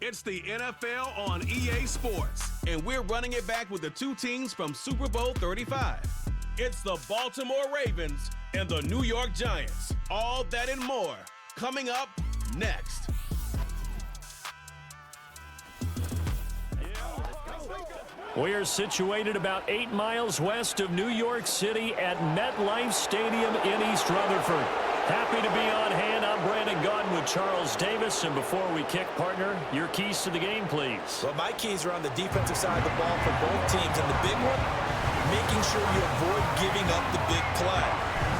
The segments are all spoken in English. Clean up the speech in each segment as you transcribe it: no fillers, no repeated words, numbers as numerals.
It's the NFL on EA Sports, and we're running it back with the two teams from Super Bowl 35. It's the Baltimore Ravens and the New York Giants. All that and more coming up next. We're situated about 8 miles west of New York City at MetLife Stadium in East Rutherford. Happy to be on hand. I'm Brandon Gaudin with Charles Davis. And before we kick, partner, your keys to the game, please. Well, my keys are on the defensive side of the ball for both teams. And the big one, making sure you avoid giving up the big play.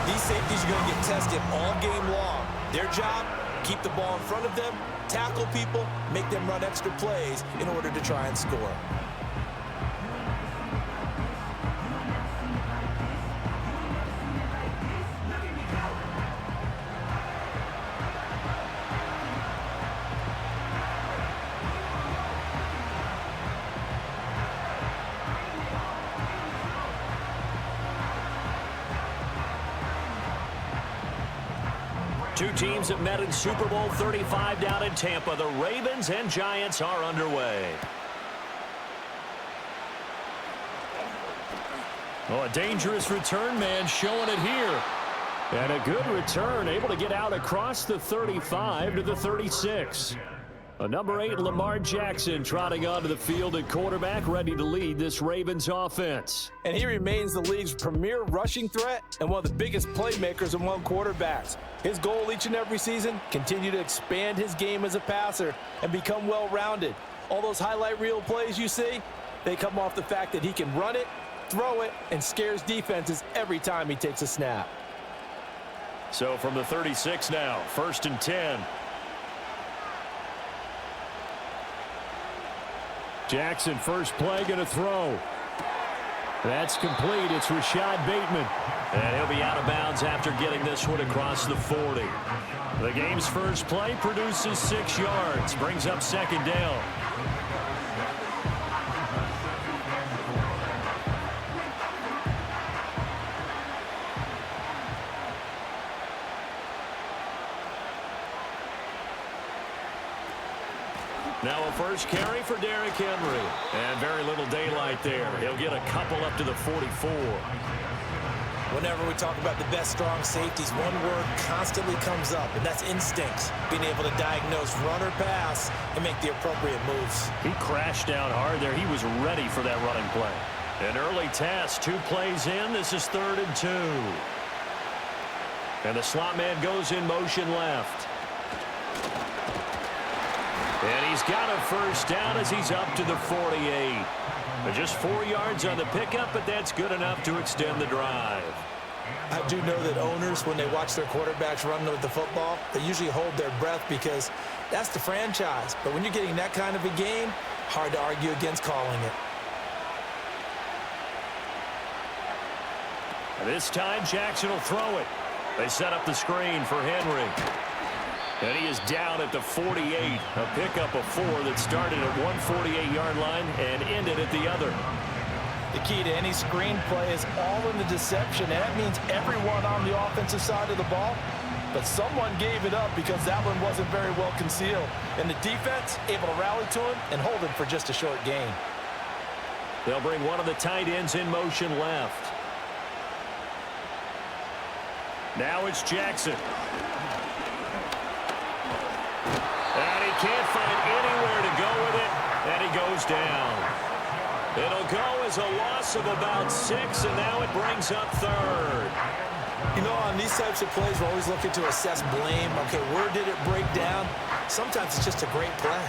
These safeties are going to get tested all game long. Their job, keep the ball in front of them, tackle people, make them run extra plays in order to try and score. Two teams that met in Super Bowl 35 down in Tampa. The Ravens and Giants are underway. Oh, a dangerous return man showing it here. And a good return, able to get out across the 35 to the 36. A number 8, Lamar Jackson, trotting onto the field at quarterback, ready to lead this Ravens offense. And he remains the league's premier rushing threat and one of the biggest playmakers among quarterbacks. His goal each and every season, continue to expand his game as a passer and become well-rounded. All those highlight reel plays you see, they come off the fact that he can run it, throw it, and scares defenses every time he takes a snap. So from the 36 now, 1st and 10. Jackson, first play, going to throw. That's complete. It's Rashad Bateman. And he'll be out of bounds after getting this one across the 40. The game's first play produces 6 yards. Brings up 2nd down. Now a first carry for Derrick Henry. And very little daylight there. He'll get a couple up to the 44. Whenever we talk about the best strong safeties, one word constantly comes up, and that's instincts. Being able to diagnose run or pass and make the appropriate moves. He crashed down hard there. He was ready for that running play. An early test, 2 plays in. This is 3rd and 2. And the slot man goes in motion left. And he's got a first down as he's up to the 48. Just 4 yards on the pickup, but that's good enough to extend the drive. I do know that owners, when they watch their quarterbacks run with the football, they usually hold their breath because that's the franchise. But when you're getting that kind of a game, hard to argue against calling it. This time, Jackson will throw it. They set up the screen for Henry. And he is down at the 48. A pickup of 4 that started at one 48-yard line and ended at the other. The key to any screen play is all in the deception, and that means everyone on the offensive side of the ball. But someone gave it up because that one wasn't very well concealed. And the defense able to rally to him and hold him for just a short gain. They'll bring one of the tight ends in motion left. Now it's Jackson. And he can't find anywhere to go with it, and he goes down. It'll go as a loss of about 6, and now it brings up 3rd. You know, on these types of plays, we're always looking to assess blame. Okay, where did it break down? Sometimes it's just a great play.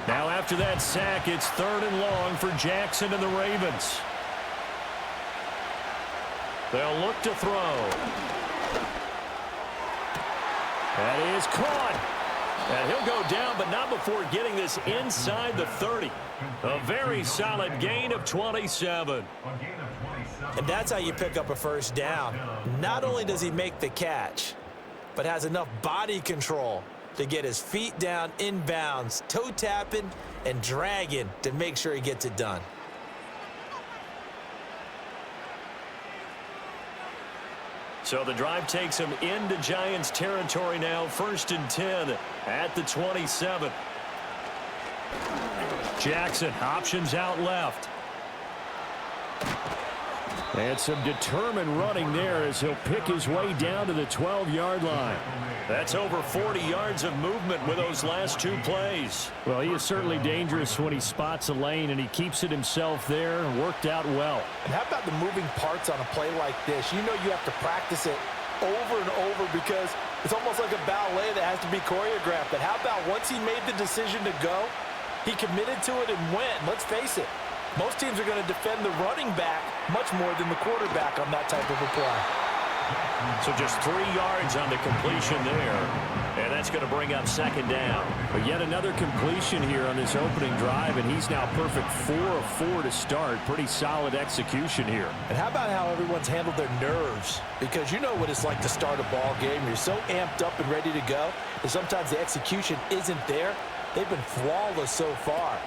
Now after that sack, it's 3rd and long for Jackson and the Ravens. They'll look to throw. That is caught. And he'll go down, but not before getting this inside the 30. A very solid gain of 27. And that's how you pick up a first down. Not only does he make the catch, but has enough body control to get his feet down inbounds, toe tapping and dragging to make sure he gets it done. So the drive takes him into Giants territory now, 1st and 10 at the 27. Jackson options out left. And some determined running there as he'll pick his way down to the 12-yard line. That's over 40 yards of movement with those last 2 plays. Well, he is certainly dangerous when he spots a lane, and he keeps it himself there and worked out well. And how about the moving parts on a play like this? You know you have to practice it over and over because it's almost like a ballet that has to be choreographed. But how about once he made the decision to go, he committed to it and went. Let's face it, most teams are going to defend the running back much more than the quarterback on that type of a play. So just 3 yards on the completion there, and that's going to bring up 2nd down. But yet another completion here on this opening drive, and he's now perfect 4 of 4 to start. Pretty solid execution here. And how about how everyone's handled their nerves? Because you know what it's like to start a ball game. You're so amped up and ready to go, and sometimes the execution isn't there. They've been flawless so far.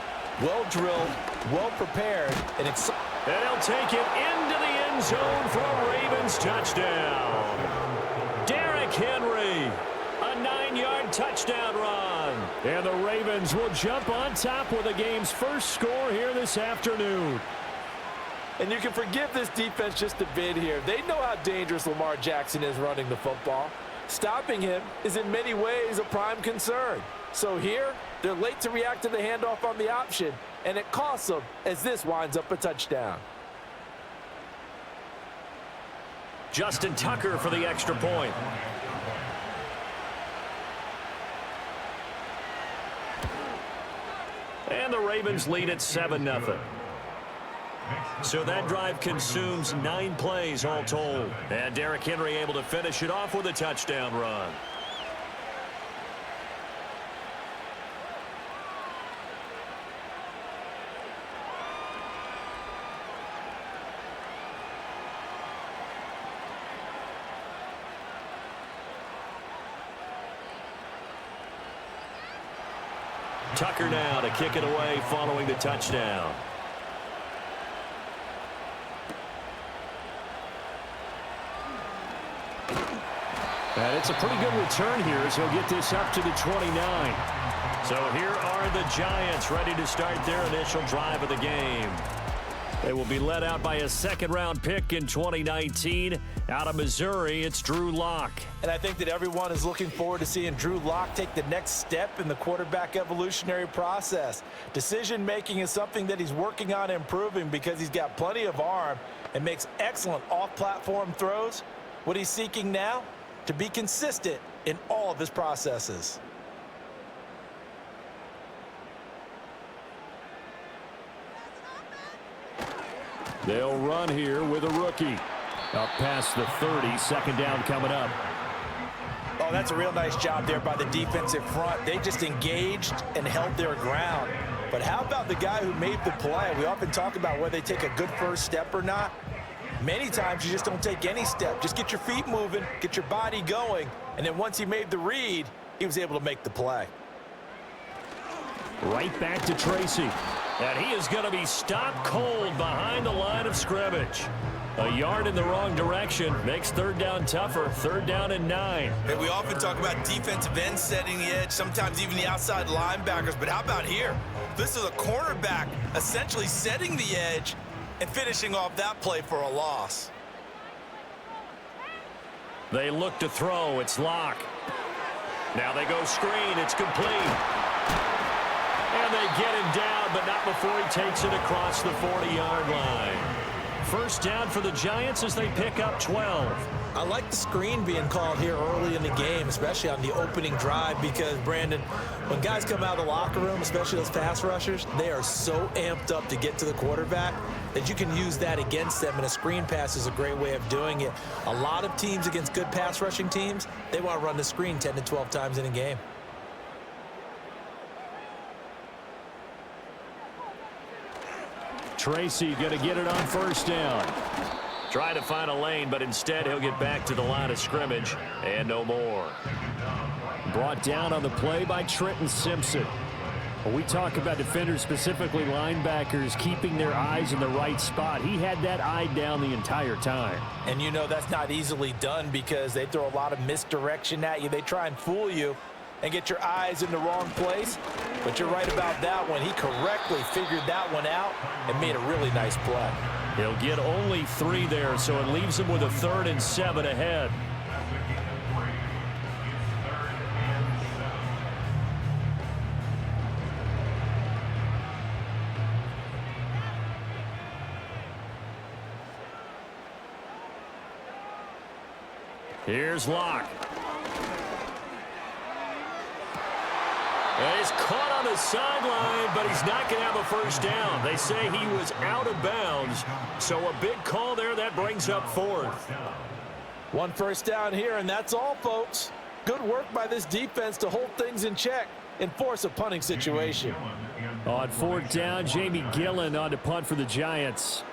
Well drilled, well prepared, and excited. And he'll take it into the end zone for a Ravens touchdown. Derrick Henry, a 9-yard touchdown run. And the Ravens will jump on top with the game's first score here this afternoon. And you can forgive this defense just a bit here. They know how dangerous Lamar Jackson is running the football. Stopping him is in many ways a prime concern. So here, they're late to react to the handoff on the option, and it costs them as this winds up a touchdown. Justin Tucker for the extra point. And the Ravens lead at 7-0. So that drive consumes 9 plays all told. And Derrick Henry able to finish it off with a touchdown run. Tucker now to kick it away following the touchdown. And it's a pretty good return here as he'll get this up to the 29. So here are the Giants ready to start their initial drive of the game. They will be led out by a 2nd-round pick in 2019. Out of Missouri, it's Drew Lock. And I think that everyone is looking forward to seeing Drew Lock take the next step in the quarterback evolutionary process. Decision-making is something that he's working on improving because he's got plenty of arm and makes excellent off-platform throws. What he's seeking now? To be consistent in all of his processes. They'll run here with a rookie. Up past the 30, 2nd down coming up. Oh, that's a real nice job there by the defensive front. They just engaged and held their ground. But how about the guy who made the play? We often talk about whether they take a good first step or not. Many times you just don't take any step. Just get your feet moving, get your body going, and then once he made the read, he was able to make the play. Right back to Tracy. And he is going to be stopped cold behind the line of scrimmage. A yard in the wrong direction makes 3rd down tougher. 3rd down and 9. And we often talk about defensive ends setting the edge, sometimes even the outside linebackers. But how about here? This is a cornerback essentially setting the edge and finishing off that play for a loss. They look to throw. It's Lock. Now they go screen. It's complete. And they get him down, but not before he takes it across the 40-yard line. 1st down for the Giants as they pick up 12. I like the screen being called here early in the game, especially on the opening drive, because, Brandon, when guys come out of the locker room, especially those pass rushers, they are so amped up to get to the quarterback that you can use that against them, and a screen pass is a great way of doing it. A lot of teams against good pass rushing teams, they want to run the screen 10 to 12 times in a game. Tracy going to get it on 1st down. Try to find a lane, but instead he'll get back to the line of scrimmage and no more. Brought down on the play by Trenton Simpson. When we talk about defenders, specifically linebackers, keeping their eyes in the right spot, he had that eye down the entire time. And you know that's not easily done because they throw a lot of misdirection at you. They try and fool you and get your eyes in the wrong place. But you're right about that one. He correctly figured that one out and made a really nice play. He'll get only 3 there, so it leaves him with a 3rd and 7 ahead. Here's Locke. And he's caught on the sideline, but he's not going to have a first down. They say he was out of bounds, so a big call there. That brings up 4th. 1 first down here, and that's all, folks. Good work by this defense to hold things in check and force a punting situation. On 4th down, Jamie Gillen on to punt for the Giants.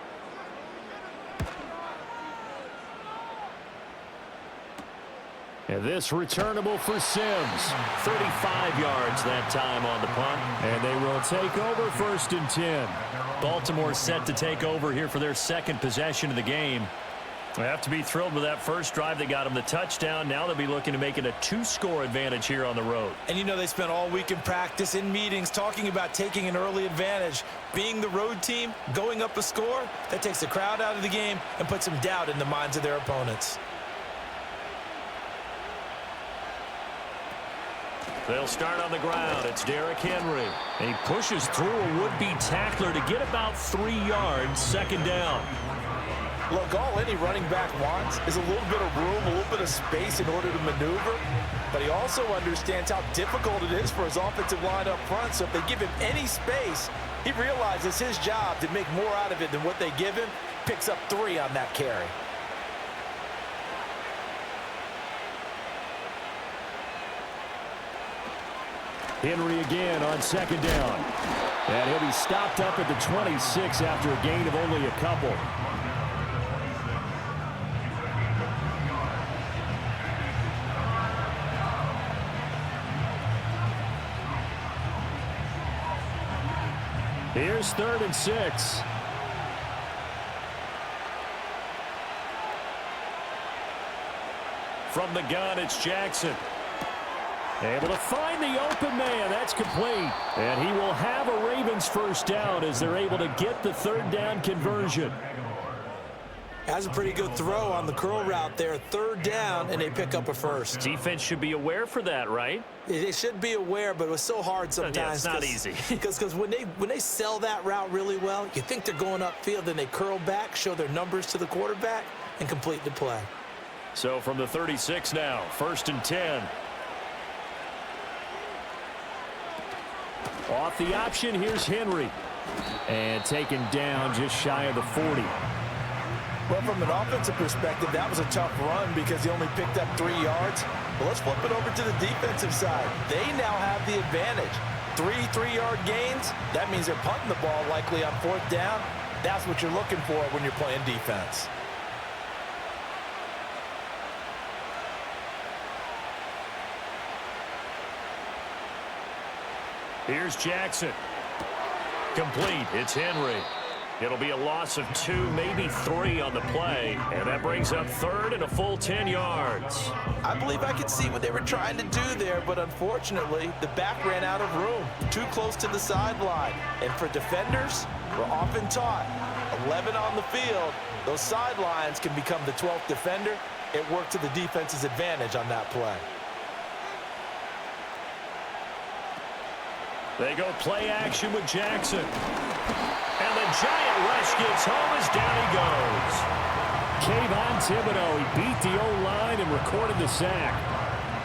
And this returnable for Sims. 35 yards that time on the punt. And they will take over 1st and 10. Baltimore set to take over here for their 2nd possession of the game. They have to be thrilled with that first drive that got them the touchdown. Now they'll be looking to make it a 2-score advantage here on the road. And you know they spent all week in practice, in meetings, talking about taking an early advantage. Being the road team, going up a score, that takes the crowd out of the game and puts some doubt in the minds of their opponents. They'll start on the ground. It's Derrick Henry. And he pushes through a would-be tackler to get about 3 yards, 2nd down. Look, all any running back wants is a little bit of room, a little bit of space in order to maneuver. But he also understands how difficult it is for his offensive line up front. So if they give him any space, he realizes his job to make more out of it than what they give him. Picks up 3 on that carry. Henry again on 2nd down. And he'll be stopped up at the 26 after a gain of only a couple. Here's 3rd and 6. From the gun, it's Jackson. Able to find the open man. That's complete. And he will have a Ravens first down as they're able to get the 3rd down conversion. Has a pretty good throw on the curl route there. 3rd down, and they pick up a first. Defense should be aware for that, right? They should be aware, but it was so hard sometimes. Yeah, it's not easy. Because when they sell that route really well, you think they're going upfield, then they curl back, show their numbers to the quarterback, and complete the play. So from the 36 now, 1st and 10. Off the option, here's Henry. And taken down just shy of the 40. Well, from an offensive perspective, that was a tough run because he only picked up 3 yards. But let's flip it over to the defensive side. They now have the advantage. 3 3-yard gains. That means they're punting the ball likely on 4th down. That's what you're looking for when you're playing defense. Here's Jackson. Complete. It's Henry. It'll be a loss of 2, maybe 3 on the play. And that brings up 3rd and a full 10 yards. I believe I could see what they were trying to do there, but unfortunately, the back ran out of room. Too close to the sideline. And for defenders, we're often taught, 11 on the field, those sidelines can become the 12th defender. It worked to the defense's advantage on that play. They go play action with Jackson. And the giant rush gets home as down he goes. Kayvon Thibodeau, he beat the O-line and recorded the sack.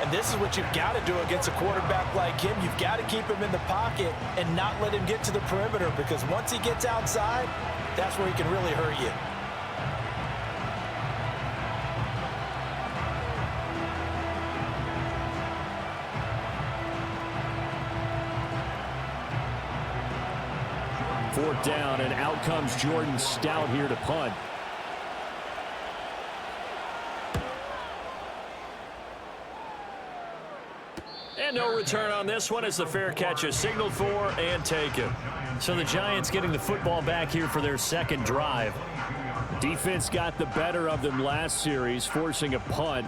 And this is what you've got to do against a quarterback like him. You've got to keep him in the pocket and not let him get to the perimeter, because once he gets outside, that's where he can really hurt you. Fourth down, and out comes Jordan Stout here to punt. And no return on this one as the fair catch is signaled for and taken. So the Giants getting the football back here for their second drive. Defense got the better of them last series, forcing a punt.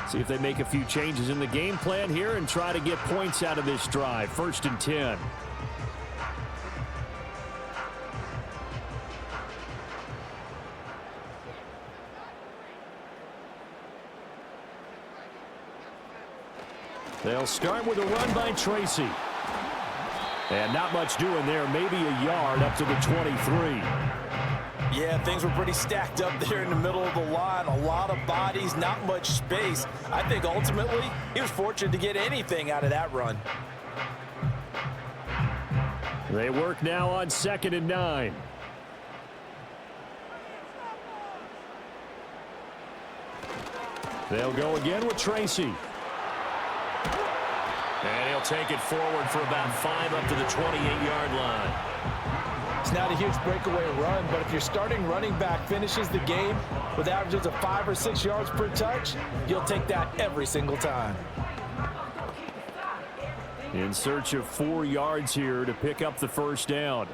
See if they make a few changes in the game plan here and try to get points out of this drive. 1st and 10. They'll start with a run by Tracy. And not much doing there, maybe a yard up to the 23. Yeah, things were pretty stacked up there in the middle of the line. A lot of bodies, not much space. I think ultimately he was fortunate to get anything out of that run. They work now on 2nd and 9. They'll go again with Tracy. And he'll take it forward for about 5 up to the 28-yard line. It's not a huge breakaway run, but if your starting running back finishes the game with averages of 5 or 6 yards per touch, you'll take that every single time. In search of 4 yards here to pick up the first down.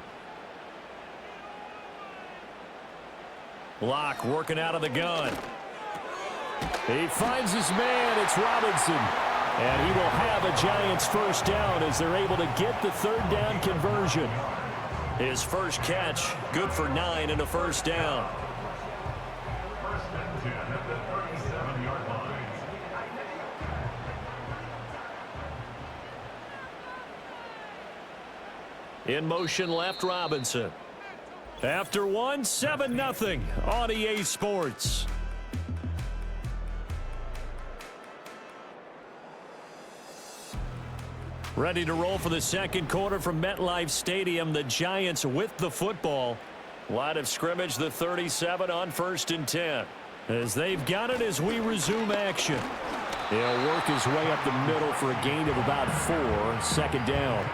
Locke working out of the gun. He finds his man. It's Robinson. And he will have a Giants first down as they're able to get the 3rd down conversion. His first catch, good for 9 and a first down. In motion left, Robinson. After one, 7-0 on EA Sports. Ready to roll for the second quarter from MetLife Stadium. The Giants with the football. Line of scrimmage, the 37 on 1st and 10. As they've got it as we resume action. He'll work his way up the middle for a gain of about 4. 2nd down.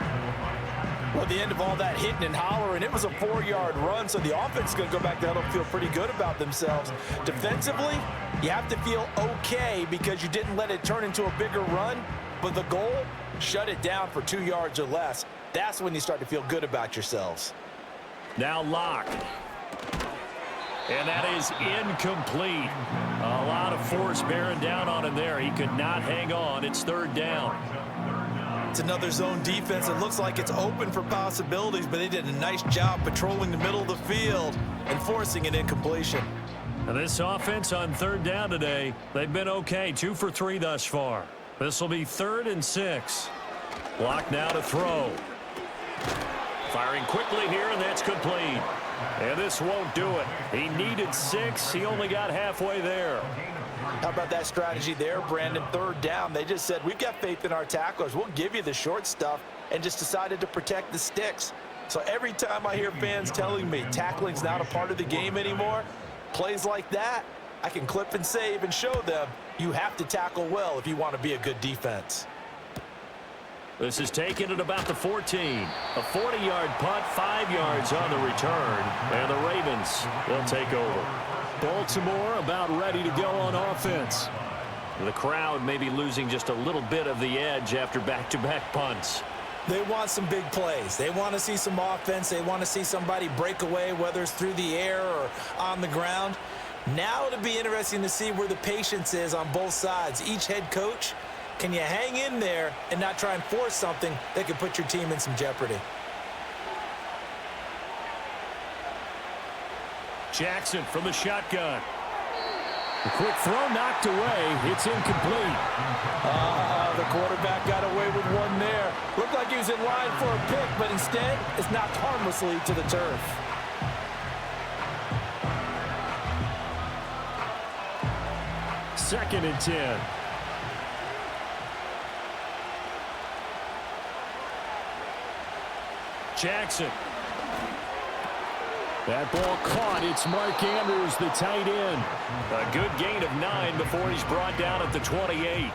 Well, at the end of all that hitting and hollering, it was a 4-yard run, so the offense is going to go back there and feel pretty good about themselves. Defensively, you have to feel okay because you didn't let it turn into a bigger run, but the goal, shut it down for 2 yards or less. That's when you start to feel good about yourselves. Now Locke. And that is incomplete. A lot of force bearing down on him there. He could not hang on. It's 3rd down. It's another zone defense. It looks like it's open for possibilities, but they did a nice job patrolling the middle of the field and forcing an incompletion. And this offense on 3rd down today, they've been okay. 2 for 3 thus far. This will be 3rd and 6. Locke now to throw. Firing quickly here, and that's complete. And this won't do it. He needed 6. He only got halfway there. How about that strategy there, Brandon? 3rd down. They just said, we've got faith in our tacklers. We'll give you the short stuff, and just decided to protect the sticks. So every time I hear fans telling me tackling's not a part of the game anymore, plays like that, I can clip and save and show them you have to tackle well if you want to be a good defense. This is taken at about the 14. A 40-yard punt, 5 yards on the return. And the Ravens will take over. Baltimore about ready to go on offense. The crowd may be losing just a little bit of the edge after back-to-back punts. They want some big plays. They want to see some offense. They want to see somebody break away, whether it's through the air or on the ground. Now it'll be interesting to see where the patience is on both sides. Each head coach, can you hang in there and not try and force something that could put your team in some jeopardy? Jackson from the shotgun. A quick throw knocked away. It's incomplete. The quarterback got away with one there. Looked like he was in line for a pick, but instead it's knocked harmlessly to the turf. Second and 10. Jackson. That ball caught. It's Mark Andrews, the tight end. A good gain of 9 before he's brought down at the 28.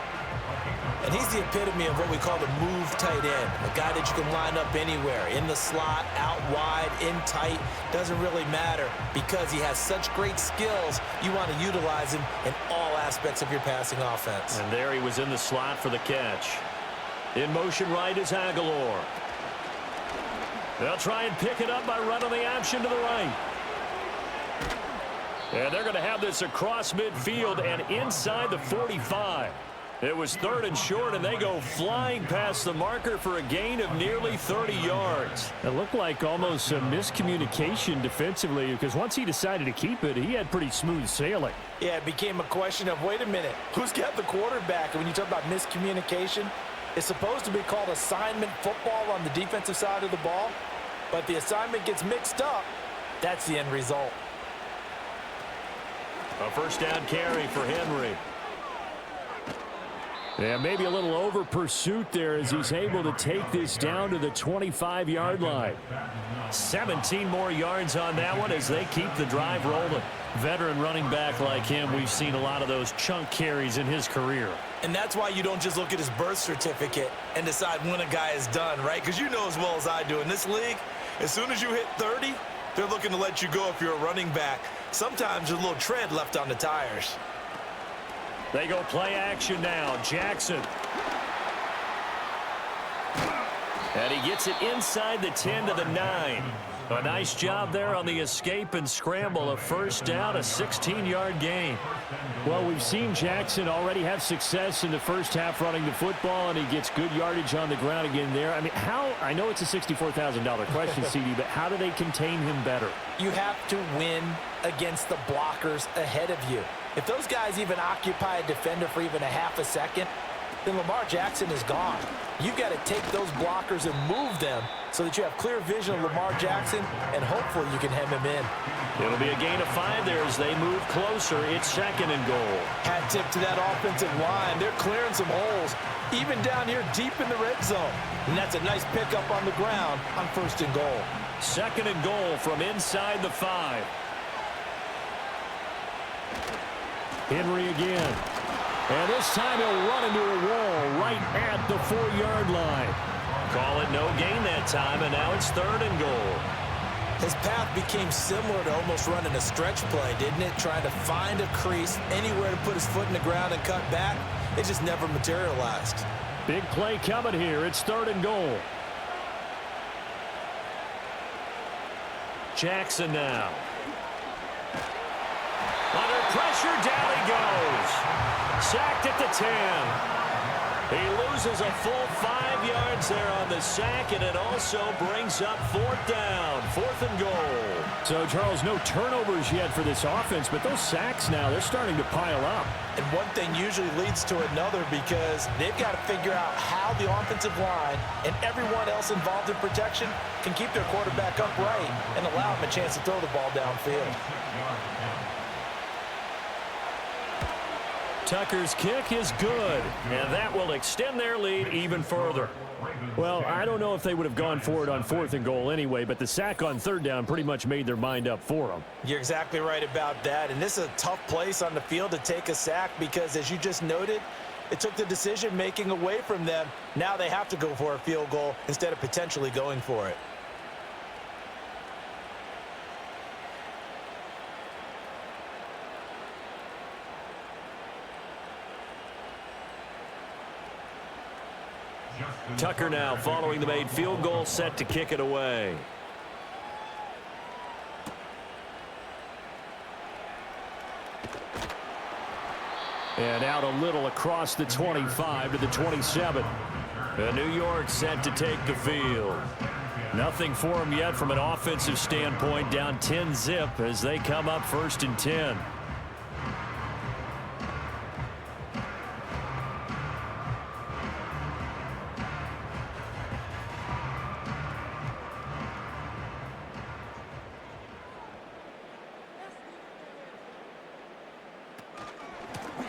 And he's the epitome of what we call the move tight end. A guy that you can line up anywhere. In the slot, out wide, in tight. Doesn't really matter because he has such great skills. You want to utilize him in all aspects of your passing offense. And there he was in the slot for the catch. In motion right is Aguilar. They'll try and pick it up by running the option to the right. And they're going to have this across midfield and inside the 45. It was 3rd and short, and they go flying past the marker for a gain of nearly 30 yards. It looked like almost a miscommunication defensively, because once he decided to keep it, he had pretty smooth sailing. Yeah, it became a question of, wait a minute, who's got the quarterback? And when you talk about miscommunication, it's supposed to be called assignment football on the defensive side of the ball, but the assignment gets mixed up. That's the end result. A first down carry for Henry. Yeah, maybe a little over pursuit there as he's able to take this down to the 25-yard line. 17 more yards on that one as they keep the drive rolling. Veteran running back like him, we've seen a lot of those chunk carries in his career. And that's why you don't just look at his birth certificate and decide when a guy is done, right? Because you know as well as I do, in this league, as soon as you hit 30, they're looking to let you go if you're a running back. Sometimes there's a little tread left on the tires. They go play action now. Jackson. And he gets it inside the 10 to the 9. A nice job there on the escape and scramble. A first down, a 16-yard gain. Well, we've seen Jackson already have success in the first half running the football, and he gets good yardage on the ground again there. I mean, I know it's a $64,000 question, CD, but how do they contain him better? You have to win against the blockers ahead of you. If those guys even occupy a defender for even a half a second, then Lamar Jackson is gone. You've got to take those blockers and move them so that you have clear vision of Lamar Jackson, and hopefully you can hem him in. It'll be a gain of 5 there as they move closer. It's 2nd and goal. Hat tip to that offensive line. They're clearing some holes, even down here deep in the red zone. And that's a nice pickup on the ground on 1st and goal. 2nd and goal from inside the 5. Henry again. And this time he'll run into a wall right at the 4-yard line. Call it no gain that time, and now it's 3rd and goal. His path became similar to almost running a stretch play, didn't it? Trying to find a crease, anywhere to put his foot in the ground and cut back. It just never materialized. Big play coming here. It's 3rd and goal. Jackson now. Under pressure, down he goes. Sacked at the 10. He loses a full 5 yards there on the sack, and it also brings up 4th down, 4th and goal. So, Charles, no turnovers yet for this offense, but those sacks now, they're starting to pile up. And one thing usually leads to another because they've got to figure out how the offensive line and everyone else involved in protection can keep their quarterback upright and allow him a chance to throw the ball downfield. Tucker's kick is good, and that will extend their lead even further. Well, I don't know if they would have gone for it on 4th and goal anyway, but the sack on 3rd down pretty much made their mind up for them. You're exactly right about that, and this is a tough place on the field to take a sack because, as you just noted, it took the decision-making away from them. Now they have to go for a field goal instead of potentially going for it. Tucker now following the made field goal, set to kick it away. And out a little across the 25 to the 27. And New York set to take the field. Nothing for them yet from an offensive standpoint, down 10-zip as they come up 1st and 10.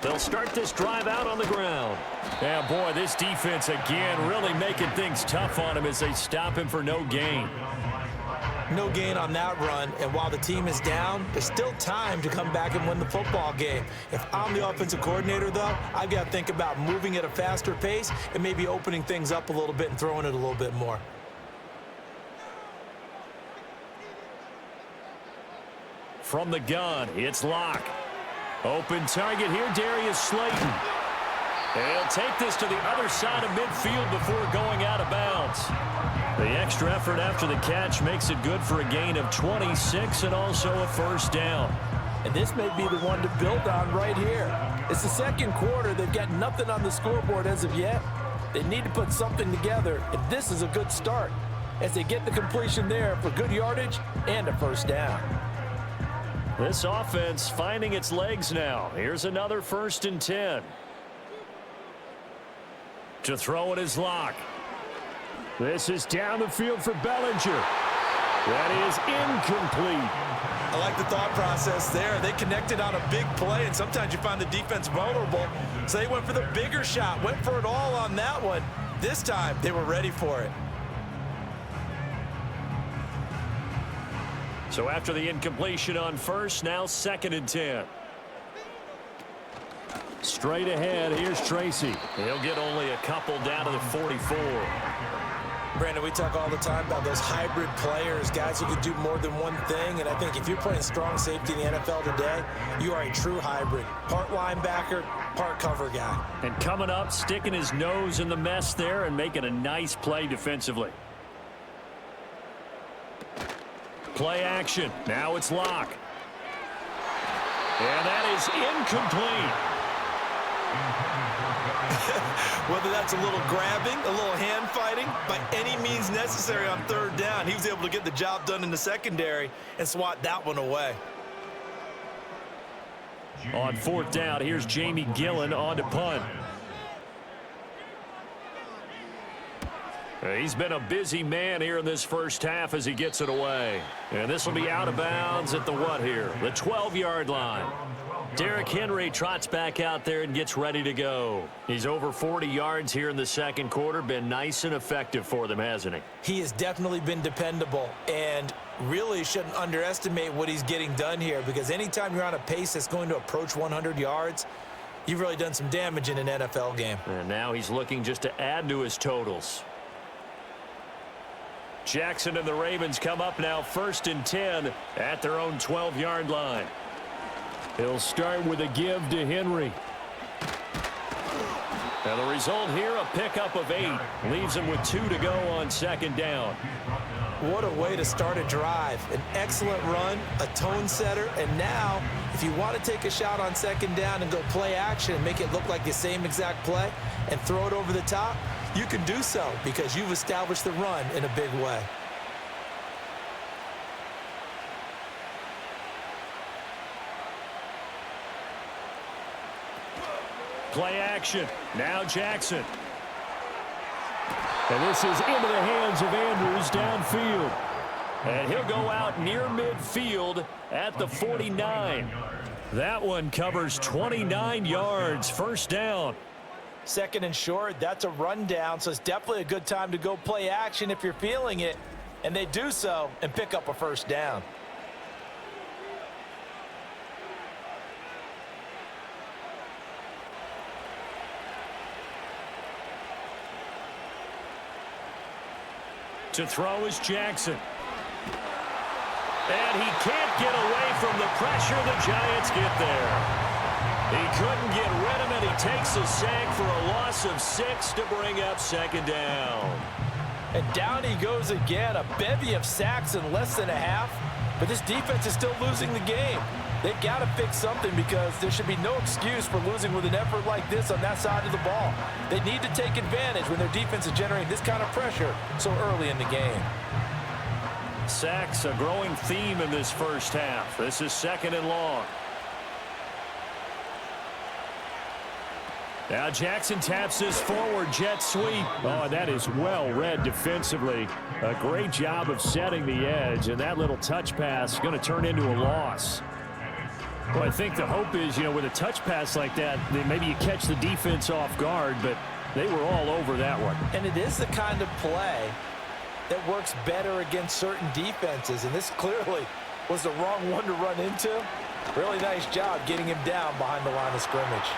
They'll start this drive out on the ground. Yeah, boy, this defense again really making things tough on him as they stop him for no gain. No gain on that run, and while the team is down, there's still time to come back and win the football game. If I'm the offensive coordinator, though, I've got to think about moving at a faster pace and maybe opening things up a little bit and throwing it a little bit more. From the gun, it's Locke. Open target here, Darius Slayton. He'll take this to the other side of midfield before going out of bounds. The extra effort after the catch makes it good for a gain of 26 and also a first down. And this may be the one to build on right here. It's the second quarter. They've got nothing on the scoreboard as of yet. They need to put something together, and this is a good start as they get the completion there for good yardage and a first down. This offense finding its legs now. Here's another 1st and 10. To throw it is Locke. This is down the field for Bellinger. That is incomplete. I like the thought process there. They connected on a big play, and sometimes you find the defense vulnerable. So they went for the bigger shot, went for it all on that one. This time, they were ready for it. So after the incompletion on first, now 2nd and 10. Straight ahead, here's Tracy. He'll get only a couple down to the 44. Brandon, we talk all the time about those hybrid players, guys who can do more than one thing, and I think if you're playing strong safety in the NFL today, you are a true hybrid. Part linebacker, part cover guy. And coming up, sticking his nose in the mess there and making a nice play defensively. Play action. Now it's Locke. And that is incomplete. Whether that's a little grabbing, a little hand fighting, by any means necessary on 3rd down, he was able to get the job done in the secondary and swat that one away. On 4th down, here's Jamie Gillen on to punt. He's been a busy man here in this first half as he gets it away. And this will be out of bounds at the what here? The 12-yard line. Derrick Henry trots back out there and gets ready to go. He's over 40 yards here in the second quarter. Been nice and effective for them, hasn't he? He has definitely been dependable, and really shouldn't underestimate what he's getting done here, because anytime you're on a pace that's going to approach 100 yards, you've really done some damage in an NFL game. And now he's looking just to add to his totals. Jackson and the Ravens come up now 1st and 10 at their own 12-yard line. He'll start with a give to Henry. Now the result here, a pickup of 8. Leaves him with 2 to go on 2nd down. What a way to start a drive. An excellent run, a tone setter, and now if you want to take a shot on 2nd down and go play action and make it look like the same exact play and throw it over the top, you can do so because you've established the run in a big way. Play action. Now Jackson. And this is into the hands of Andrews downfield. And he'll go out near midfield at the 49. That one covers 29 yards. First down. 2nd and short, that's a rundown, so it's definitely a good time to go play action if you're feeling it. And they do so and pick up a first down. To throw is Jackson. And he can't get away from the pressure. The Giants get there. He couldn't get rid of it. He takes a sack for a loss of 6 to bring up 2nd down. And down he goes again. A bevy of sacks in less than a half. But this defense is still losing the game. They've got to fix something because there should be no excuse for losing with an effort like this on that side of the ball. They need to take advantage when their defense is generating this kind of pressure so early in the game. Sacks, a growing theme in this first half. This is 2nd and long. Now Jackson taps this forward jet sweep. Oh, that is well read defensively. A great job of setting the edge, and that little touch pass is going to turn into a loss. Well, I think the hope is, with a touch pass like that, maybe you catch the defense off guard, but they were all over that one. And it is the kind of play that works better against certain defenses, and this clearly was the wrong one to run into. Really nice job getting him down behind the line of scrimmage.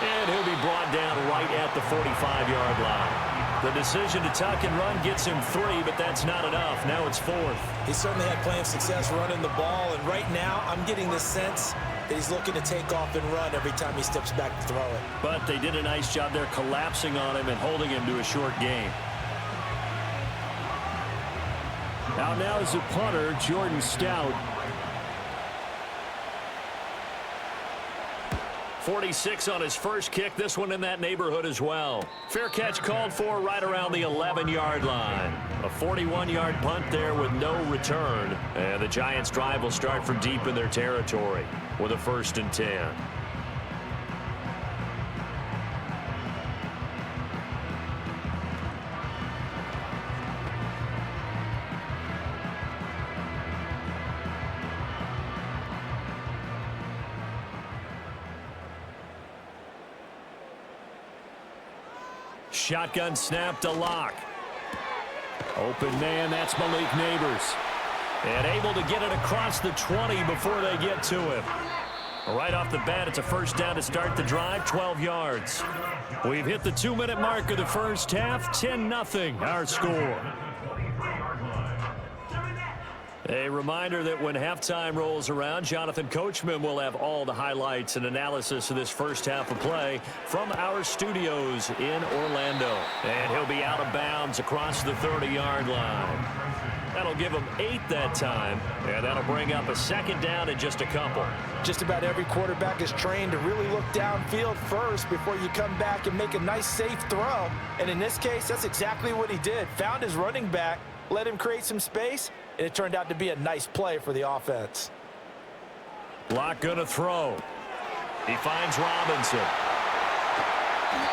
And he'll be brought down right at the 45-yard line. The decision to tuck and run gets him 3, but that's not enough. Now it's 4th. He certainly had plenty of success running the ball, and right now I'm getting the sense that he's looking to take off and run every time he steps back to throw it. But they did a nice job there collapsing on him and holding him to a short gain. Out now is the punter, Jordan Stout. 46 on his first kick. This one in that neighborhood as well. Fair catch called for right around the 11-yard line. A 41-yard punt there with no return. And the Giants' drive will start from deep in their territory with a 1st and 10. Shotgun snap to Locke. Open man, that's Malik Neighbors. And able to get it across the 20 before they get to him. Right off the bat, it's a 1st down to start the drive, 12 yards. We've hit the 2-minute mark of the first half, 10-0 our score. A reminder that when halftime rolls around, Jonathan Coachman will have all the highlights and analysis of this first half of play from our studios in Orlando. And he'll be out of bounds across the 30-yard line. That'll give him 8 that time, and that'll bring up a 2nd down and just a couple. Just about every quarterback is trained to really look downfield first before you come back and make a nice, safe throw. And in this case, that's exactly what he did. Found his running back, let him create some space, and it turned out to be a nice play for the offense. Locke gonna throw. He finds Robinson.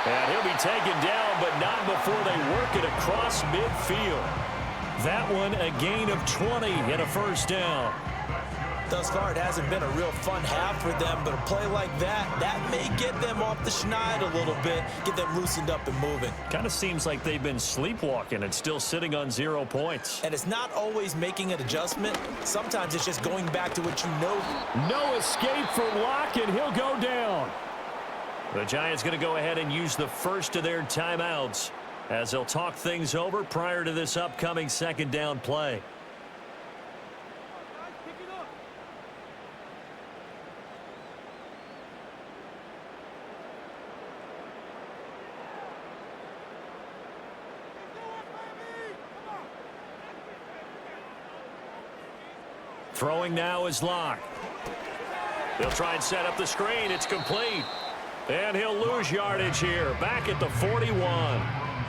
And he'll be taken down, but not before they work it across midfield. That one a gain of 20 and a 1st down. Thus far, it hasn't been a real fun half for them, but a play like that may get them off the schneid a little bit, get them loosened up and moving. Kind of seems like they've been sleepwalking and still sitting on 0 points. And it's not always making an adjustment. Sometimes it's just going back to what you know. No escape for Locke, and he'll go down. The Giants going to go ahead and use the first of their timeouts as they'll talk things over prior to this upcoming 2nd down play. Throwing now is Locke. They'll try and set up the screen. It's complete. And he'll lose yardage here. Back at the 41.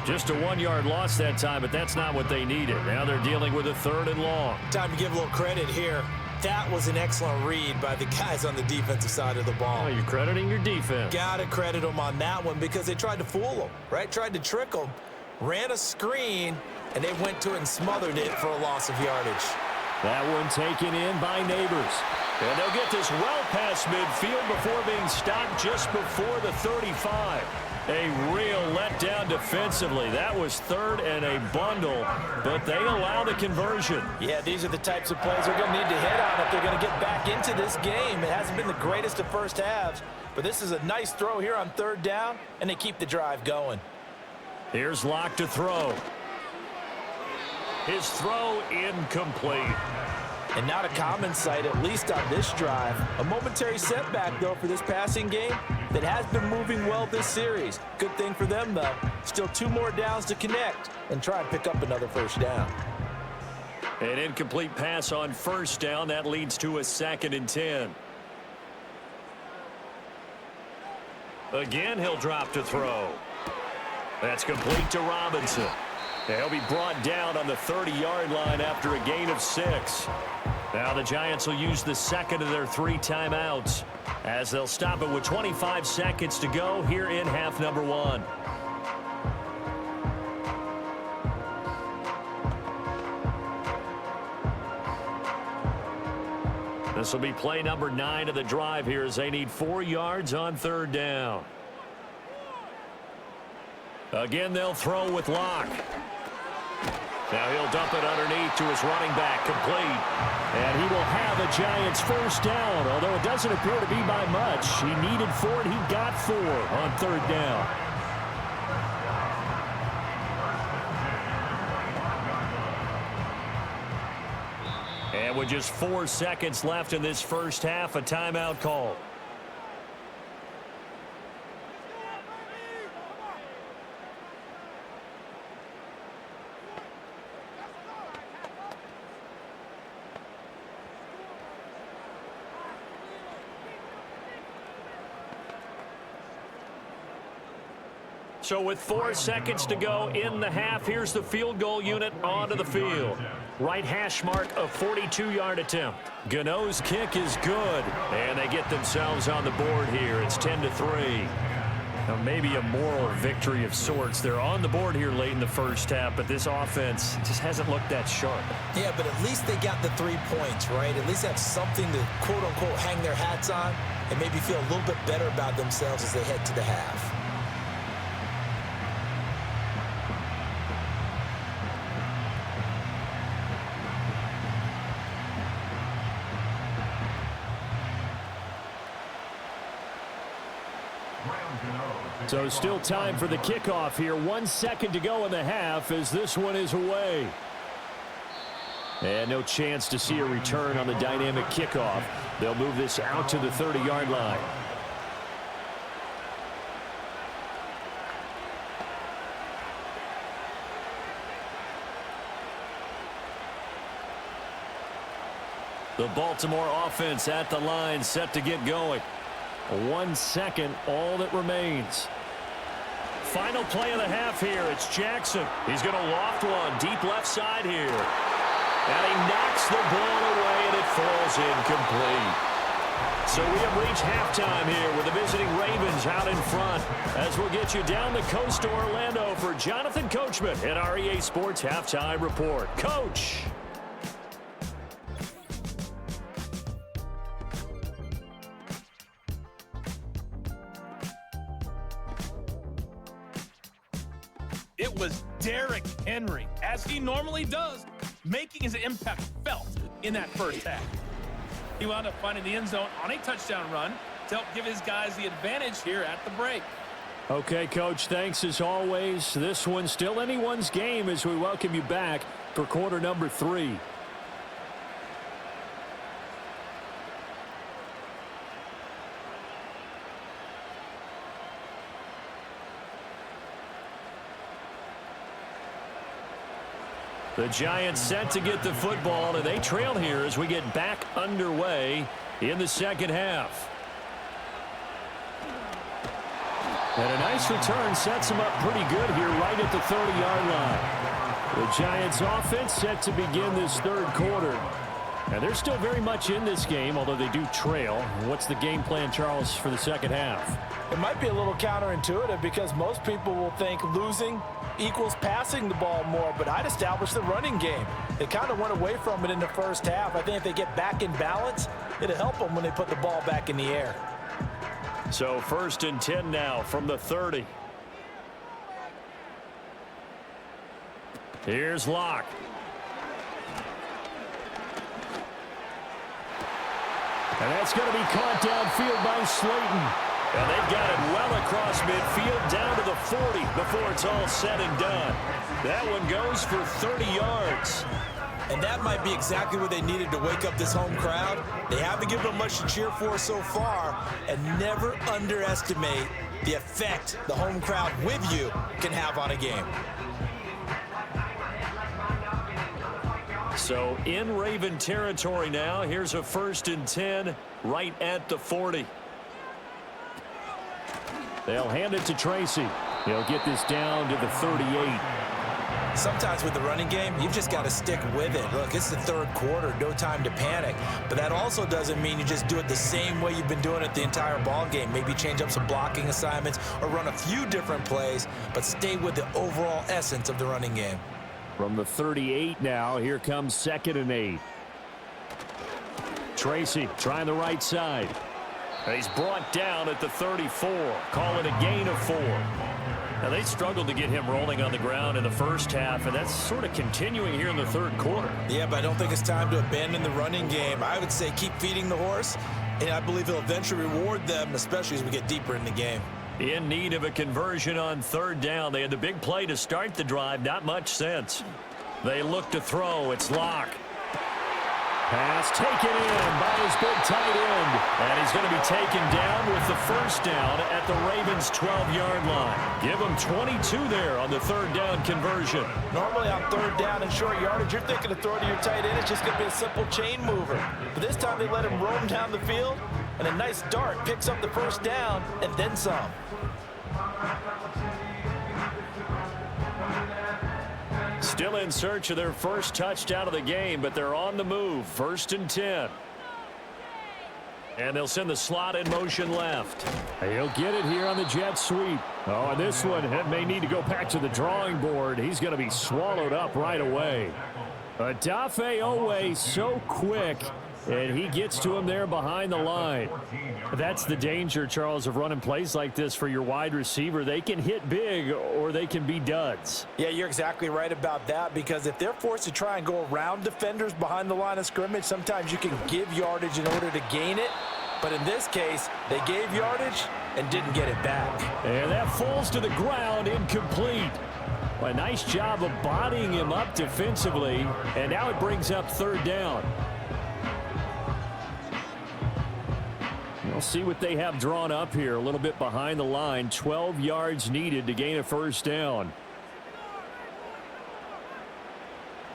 Just a 1-yard loss that time, but that's not what they needed. Now they're dealing with a 3rd and long. Time to give a little credit here. That was an excellent read by the guys on the defensive side of the ball. Oh, you're crediting your defense. Gotta credit them on that one because they tried to fool them, right? Tried to trick them. Ran a screen, and they went to it and smothered it for a loss of yardage. That one taken in by Neighbors. And they'll get this well past midfield before being stopped just before the 35. A real letdown defensively. That was 3rd and a bundle, but they allow the conversion. Yeah, these are the types of plays they're going to need to hit on if they're going to get back into this game. It hasn't been the greatest of first halves, but this is a nice throw here on 3rd down, and they keep the drive going. Here's Locke to throw. His throw incomplete. And not a common sight, at least on this drive. A momentary setback, though, for this passing game that has been moving well this series. Good thing for them, though. Still 2 more downs to connect and try and pick up another 1st down. An incomplete pass on 1st down. That leads to a 2nd and 10. Again, he'll drop to throw. That's complete to Robinson. He'll be brought down on the 30-yard line after a gain of 6. Now the Giants will use the 2nd of their 3 timeouts as they'll stop it with 25 seconds to go here in half number 1. This will be play number 9 of the drive here as they need 4 yards on 3rd down. Again, they'll throw with Locke. Now he'll dump it underneath to his running back, complete. And he will have a Giants 1st down, although it doesn't appear to be by much. He needed 4, and he got 4 on 3rd down. And And with just 4 seconds left in this first half, a timeout call. So with 4 seconds to go in the half, here's the field goal unit onto the field. Right hash mark, a 42-yard attempt. Gano's kick is good, and they get themselves on the board here. It's 10-3. Now maybe a moral victory of sorts. They're on the board here late in the first half, but this offense just hasn't looked that sharp. Yeah, but at least they got the 3 points, right? At least have something to, quote-unquote, hang their hats on and maybe feel a little bit better about themselves as they head to the half. So still time for the kickoff here. 1 second to go in the half as this one is away. And no chance to see a return on the dynamic kickoff. They'll move this out to the 30-yard line. The Baltimore offense at the line, set to get going. 1 second, all that remains. Final play of the half here. It's Jackson. He's going to loft one deep left side here. And he knocks the ball away, and it falls incomplete. So we have reached halftime here with the visiting Ravens out in front. As we'll get you down the coast to Orlando for Jonathan Coachman at our EA Sports Halftime Report. Coach. It was Derrick Henry, as he normally does, making his impact felt in that first half. He wound up finding the end zone on a touchdown run to help give his guys the advantage here at the break. Okay, Coach, thanks as always. This one's still anyone's game as we welcome you back for quarter number 3. The Giants set to get the football, and they trail here as we get back underway in the second half. And a nice return sets them up pretty good here right at the 30-yard line. The Giants offense set to begin this third quarter. And they're still very much in this game, although they do trail. What's the game plan, Charles, for the second half? It might be a little counterintuitive because most people will think losing equals passing the ball more, but I'd establish the running game. They kind of went away from it in the first half. I think if they get back in balance, it'll help them when they put the ball back in the air. So 1st and 10 now from the 30. Here's Locke. And that's going to be caught downfield by Slayton. And they've got it well across midfield down to the 40 before it's all said and done. That one goes for 30 yards. And that might be exactly what they needed to wake up this home crowd. They haven't given them much to cheer for so far, and never underestimate the effect the home crowd with you can have on a game. So in Raven territory now. Here's a 1st and 10 right at the 40. They'll hand it to Tracy. He'll get this down to the 38. Sometimes with the running game, you've just got to stick with it. Look, it's the third quarter, no time to panic. But that also doesn't mean you just do it the same way you've been doing it the entire ball game. Maybe change up some blocking assignments or run a few different plays, but stay with the overall essence of the running game. From the 38 now, here comes 2nd and 8. Tracy trying the right side. He's brought down at the 34. Call it a gain of 4. Now, they struggled to get him rolling on the ground in the first half, and that's sort of continuing here in the third quarter. Yeah, but I don't think it's time to abandon the running game. I would say keep feeding the horse, and I believe he'll eventually reward them, especially as we get deeper in the game. In need of a conversion on 3rd down. They had the big play to start the drive. Not much sense. They look to throw. It's Locke. Pass taken in by his big tight end. And he's going to be taken down with the first down at the Ravens' 12-yard line. Give him 22 there on the third down conversion. Normally on third down and short yardage, you're thinking of throwing to your tight end. It's just going to be a simple chain mover. But this time they let him roam down the field, and a nice dart picks up the first down and then some. Still in search of their first touchdown of the game, but they're on the move. 1st and 10. And they'll send the slot in motion left. He'll get it here on the jet sweep. Oh, and this one may need to go back to the drawing board. He's going to be swallowed up right away. Odafe Owe so quick, and he gets to him there behind the line. That's the danger, Charles, of running plays like this for your wide receiver. They can hit big or they can be duds. Yeah, you're exactly right about that, because if they're forced to try and go around defenders behind the line of scrimmage, sometimes you can give yardage in order to gain it. But in this case, they gave yardage and didn't get it back. And that falls to the ground, incomplete. A nice job of bodying him up defensively, and now it brings up third down. We'll see what they have drawn up here. A little bit behind the line. 12 yards needed to gain a first down.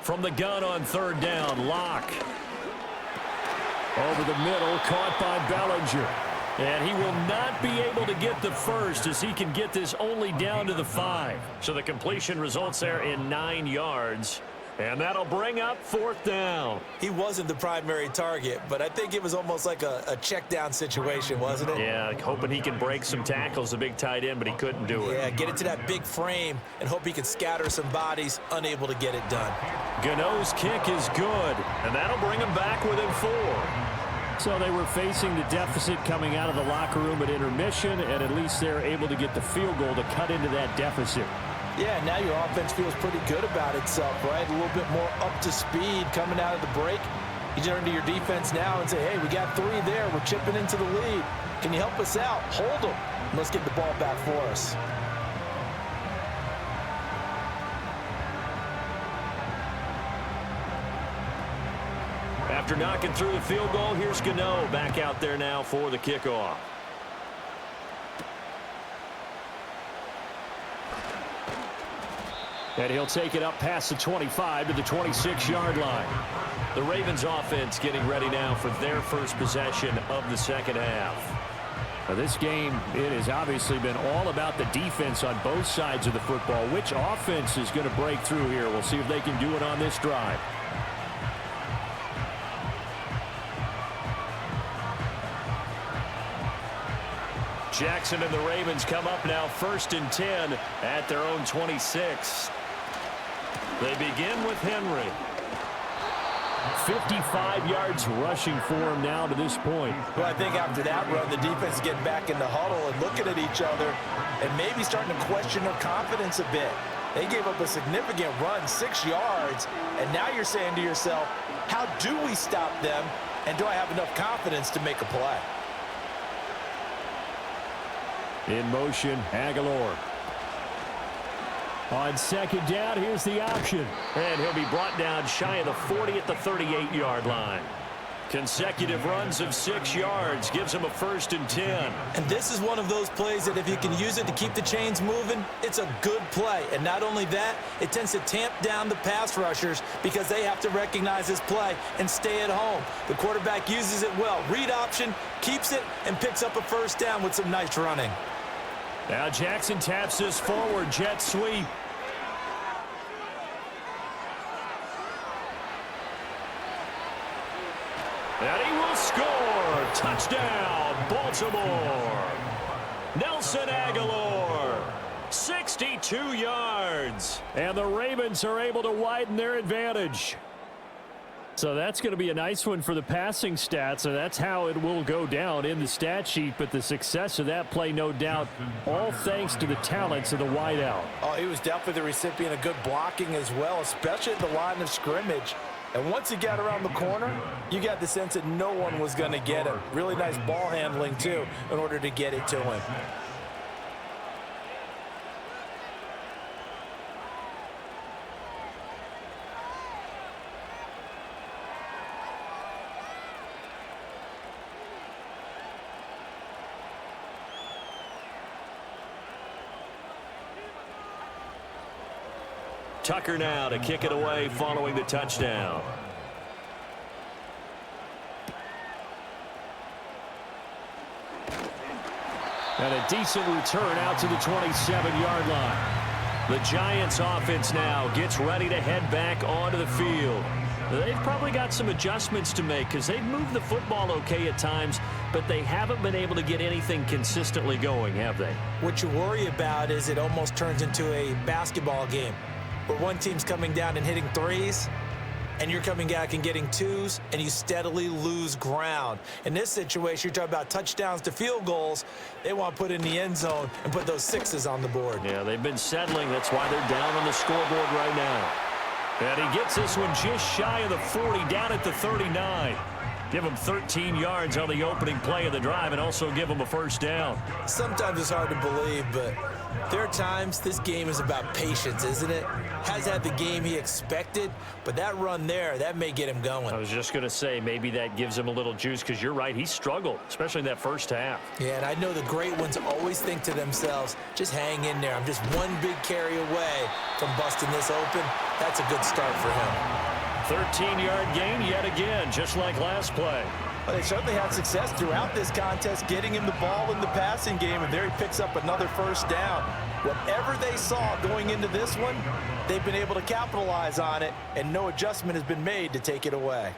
From the gun on third down, Locke. Over the middle, caught by Bellinger. And he will not be able to get the first, as he can get this only down to the 5. So the completion results there in 9 yards. And that'll bring up fourth down. He wasn't the primary target, but I think it was almost like a check down situation, wasn't it? Yeah, hoping he can break some tackles, the big tight end, but he couldn't do it. Yeah, get it to that big frame and hope he can scatter some bodies, unable to get it done. Gano's kick is good, and that'll bring him back within 4. So they were facing the deficit coming out of the locker room at intermission, and at least they're able to get the field goal to cut into that deficit. Yeah, now your offense feels pretty good about itself, right? A little bit more up to speed coming out of the break. You turn to your defense now and say, hey, we got 3 there. We're chipping into the lead. Can you help us out? Hold them. Let's get the ball back for us. After knocking through the field goal, here's Gano back out there now for the kickoff. And he'll take it up past the 25 to the 26-yard line. The Ravens offense getting ready now for their first possession of the second half. Now this game, it has obviously been all about the defense on both sides of the football. Which offense is going to break through here? We'll see if they can do it on this drive. Jackson and the Ravens come up now 1st and 10 at their own 26. They begin with Henry. 55 yards rushing for him now to this point. Well, I think after that run, the defense is getting back in the huddle and looking at each other and maybe starting to question their confidence a bit. They gave up a significant run, 6 yards, and now you're saying to yourself, how do we stop them, and do I have enough confidence to make a play? In motion, Aguilar. On second down, here's the option. And he'll be brought down shy of the 40 at the 38-yard line. Consecutive runs of 6 yards gives him a 1st and 10. And this is one of those plays that if you can use it to keep the chains moving, it's a good play. And not only that, it tends to tamp down the pass rushers because they have to recognize this play and stay at home. The quarterback uses it well. Read option, keeps it, and picks up a first down with some nice running. Now Jackson taps this forward, jet sweep. And he will score. Touchdown, Baltimore. Nelson Aguilar, 62 yards. And the Ravens are able to widen their advantage. So that's going to be a nice one for the passing stats, and that's how it will go down in the stat sheet. But the success of that play, no doubt, all thanks to the talents of the wideout. Oh, he was definitely the recipient of good blocking as well, especially at the line of scrimmage. And once he got around the corner, you got the sense that no one was going to get him. Really nice ball handling, too, in order to get it to him. Tucker now to kick it away following the touchdown. And a decent return out to the 27-yard line. The Giants offense now gets ready to head back onto the field. They've probably got some adjustments to make because they've moved the football okay at times, but they haven't been able to get anything consistently going, have they? What you worry about is it almost turns into a basketball game where one team's coming down and hitting threes, and you're coming back and getting twos, and you steadily lose ground. In this situation, you're talking about touchdowns to field goals. They want to put in the end zone and put those sixes on the board. Yeah, they've been settling. That's why they're down on the scoreboard right now. And he gets this one just shy of the 40, down at the 39. Give him 13 yards on the opening play of the drive and also give him a first down. Sometimes it's hard to believe, but there are times this game is about patience, isn't it? Has had the game he expected, but that run there, that may get him going. I was just going to say, maybe that gives him a little juice because you're right, he struggled, especially in that first half. Yeah, and I know the great ones always think to themselves, just hang in there. I'm just one big carry away from busting this open. That's a good start for him. 13-yard gain yet again, just like last play. Well, they certainly had success throughout this contest, getting him the ball in the passing game, and there he picks up another first down. Whatever they saw going into this one, they've been able to capitalize on it, and no adjustment has been made to take it away.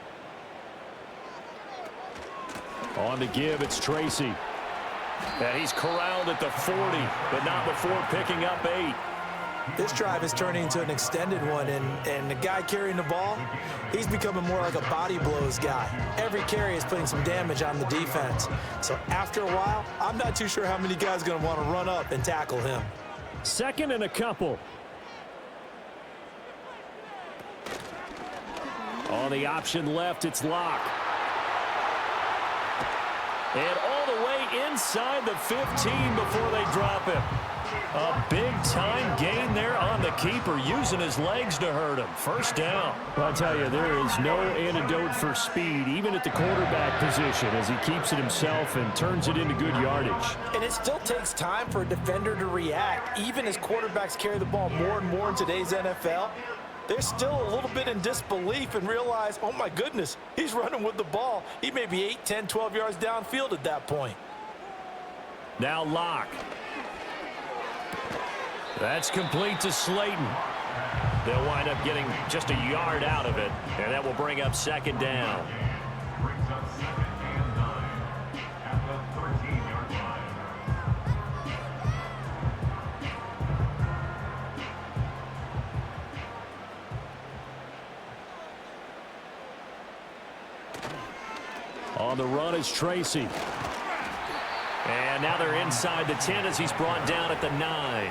On the give, it's Tracy. And he's corralled at the 40, but not before picking up 8. This drive is turning into an extended one, and the guy carrying the ball, he's becoming more like a body blows guy. Every carry is putting some damage on the defense. So after a while, I'm not too sure how many guys are going to want to run up and tackle him. Second and a couple. On the option left, it's Locke. And all the way inside the 15 before they drop him. A big-time gain there on the keeper, using his legs to hurt him. First down. Well, I'll tell you, there is no antidote for speed, even at the quarterback position, as he keeps it himself and turns it into good yardage. And it still takes time for a defender to react. Even as quarterbacks carry the ball more and more in today's NFL, they're still a little bit in disbelief and realize, oh, my goodness, he's running with the ball. He may be 8, 10, 12 yards downfield at that point. Now Locke. That's complete to Slayton. They'll wind up getting just a yard out of it, and that will bring up second down. On the run is Tracy. And now they're inside the 10 as he's brought down at the 9.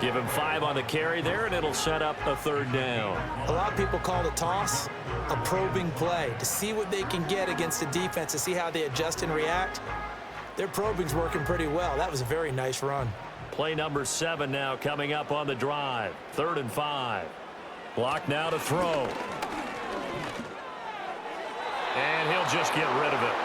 Give him 5 on the carry there, and it'll set up a third down. A lot of people call the toss a probing play to see what they can get against the defense, to see how they adjust and react. Their probing's working pretty well. That was a very nice run. Play number 7 now coming up on the drive. 3rd and 5. Block now to throw. And he'll just get rid of it.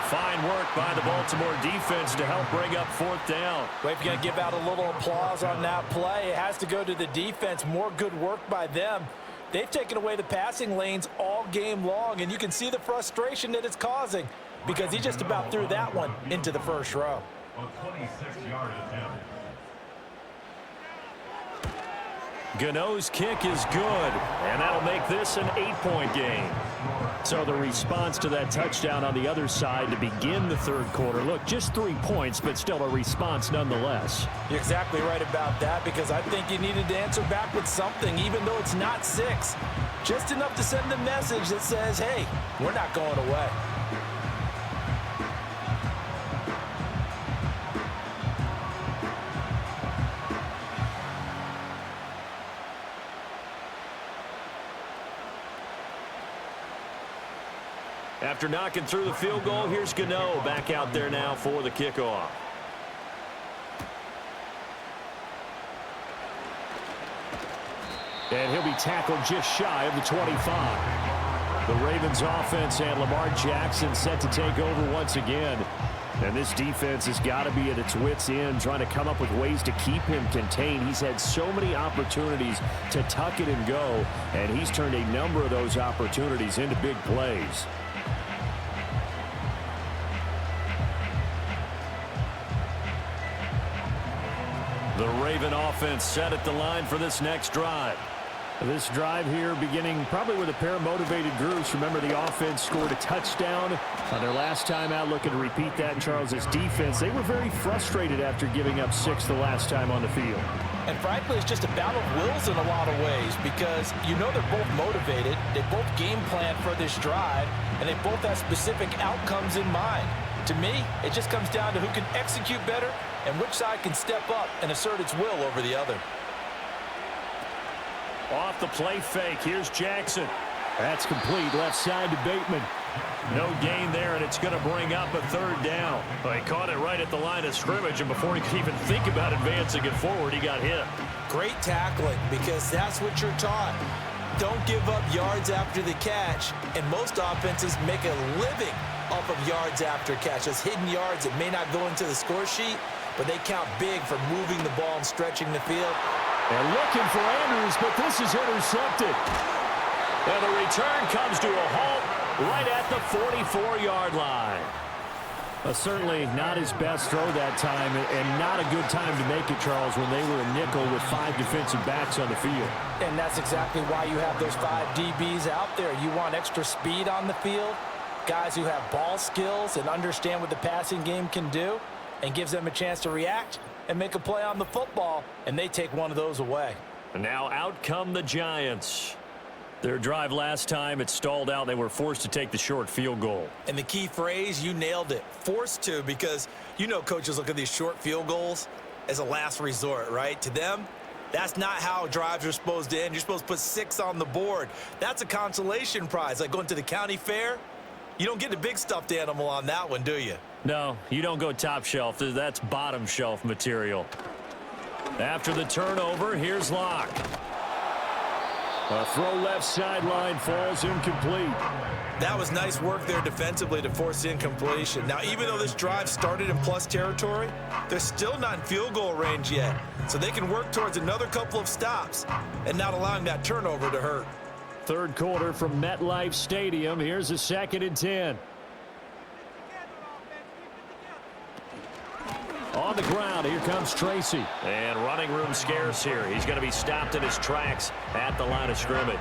Fine work by the Baltimore defense to help bring up 4th down. Well, if you're going to give out a little applause on that play, it has to go to the defense. More good work by them. They've taken away the passing lanes all game long, and you can see the frustration that it's causing because he just about threw that one into the first row. A 26-yard attempt. Gano's kick is good, and that'll make this an 8-point game. So the response to that touchdown on the other side to begin the third quarter. Look, just 3 points, but still a response nonetheless. You're exactly right about that because I think you needed to answer back with something, even though it's not 6. Just enough to send a message that says, hey, we're not going away. After knocking through the field goal, here's Gano back out there now for the kickoff. And he'll be tackled just shy of the 25. The Ravens offense and Lamar Jackson set to take over once again. And this defense has got to be at its wits' end, trying to come up with ways to keep him contained. He's had so many opportunities to tuck it and go, and he's turned a number of those opportunities into big plays. The Raven offense set at the line for this next drive. This drive here beginning probably with a pair of motivated groups. Remember, the offense scored a touchdown on their last time out, looking to repeat that. And Charles' defense, they were very frustrated after giving up 6 the last time on the field. And frankly, it's just a battle of wills in a lot of ways because you know they're both motivated. They both game plan for this drive, and they both have specific outcomes in mind. To me, it just comes down to who can execute better and which side can step up and assert its will over the other. Off the play fake, here's Jackson. That's complete, left side to Bateman. No gain there, and it's going to bring up a 3rd down. Well, he caught it right at the line of scrimmage, and before he could even think about advancing it forward, he got hit. Great tackling, because that's what you're taught. Don't give up yards after the catch, and most offenses make a living off of yards after catch. Those hidden yards that may not go into the score sheet, but they count big for moving the ball and stretching the field. They're looking for Andrews, but this is intercepted. And the return comes to a halt right at the 44-yard line. Certainly not his best throw that time, and not a good time to make it, Charles, when they were a nickel with 5 defensive backs on the field. And that's exactly why you have those 5 DBs out there. You want extra speed on the field, guys who have ball skills and understand what the passing game can do, and gives them a chance to react and make a play on the football, and they take one of those away. And now out come the Giants. Their drive last time, it stalled out. They were forced to take the short field goal. And the key phrase, you nailed it, forced to, because you know coaches look at these short field goals as a last resort, right? To them, that's not how drives are supposed to end. You're supposed to put 6 on the board. That's a consolation prize, like going to the county fair. You don't get the big stuffed animal on that one, do you? No, you don't go top shelf. That's bottom shelf material. After the turnover, here's Locke. A throw left sideline, falls incomplete. That was nice work there defensively to force incompletion. Now, even though this drive started in plus territory, they're still not in field goal range yet. So they can work towards another couple of stops and not allowing that turnover to hurt. 3rd quarter from MetLife Stadium. Here's a 2nd and 10. On the ground, here comes Tracy. And running room scarce here. He's going to be stopped in his tracks at the line of scrimmage.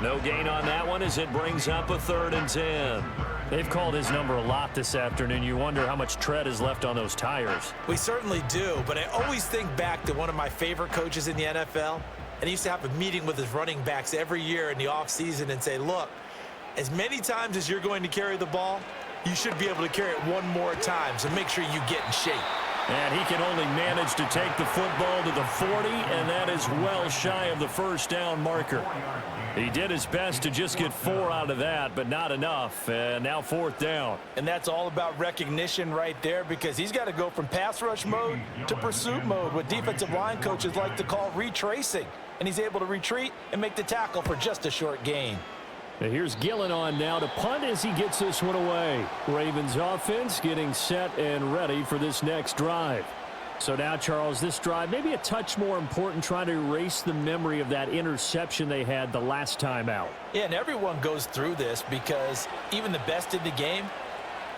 No gain on that one as it brings up a 3rd and 10. They've called his number a lot this afternoon. You wonder how much tread is left on those tires. We certainly do, but I always think back to one of my favorite coaches in the NFL. And he used to have a meeting with his running backs every year in the offseason and say, look, as many times as you're going to carry the ball, you should be able to carry it one more time, so make sure you get in shape. And he can only manage to take the football to the 40, and that is well shy of the 1st down marker. He did his best to just get 4 out of that, but not enough, and now 4th down. And that's all about recognition right there, because he's got to go from pass rush mode to pursuit mode, what defensive line coaches like to call retracing. And he's able to retreat and make the tackle for just a short gain. And here's Gillen on now to punt as he gets this one away. Ravens offense getting set and ready for this next drive. So now, Charles, this drive maybe a touch more important, trying to erase the memory of that interception they had the last time out. Yeah, and everyone goes through this because even the best in the game,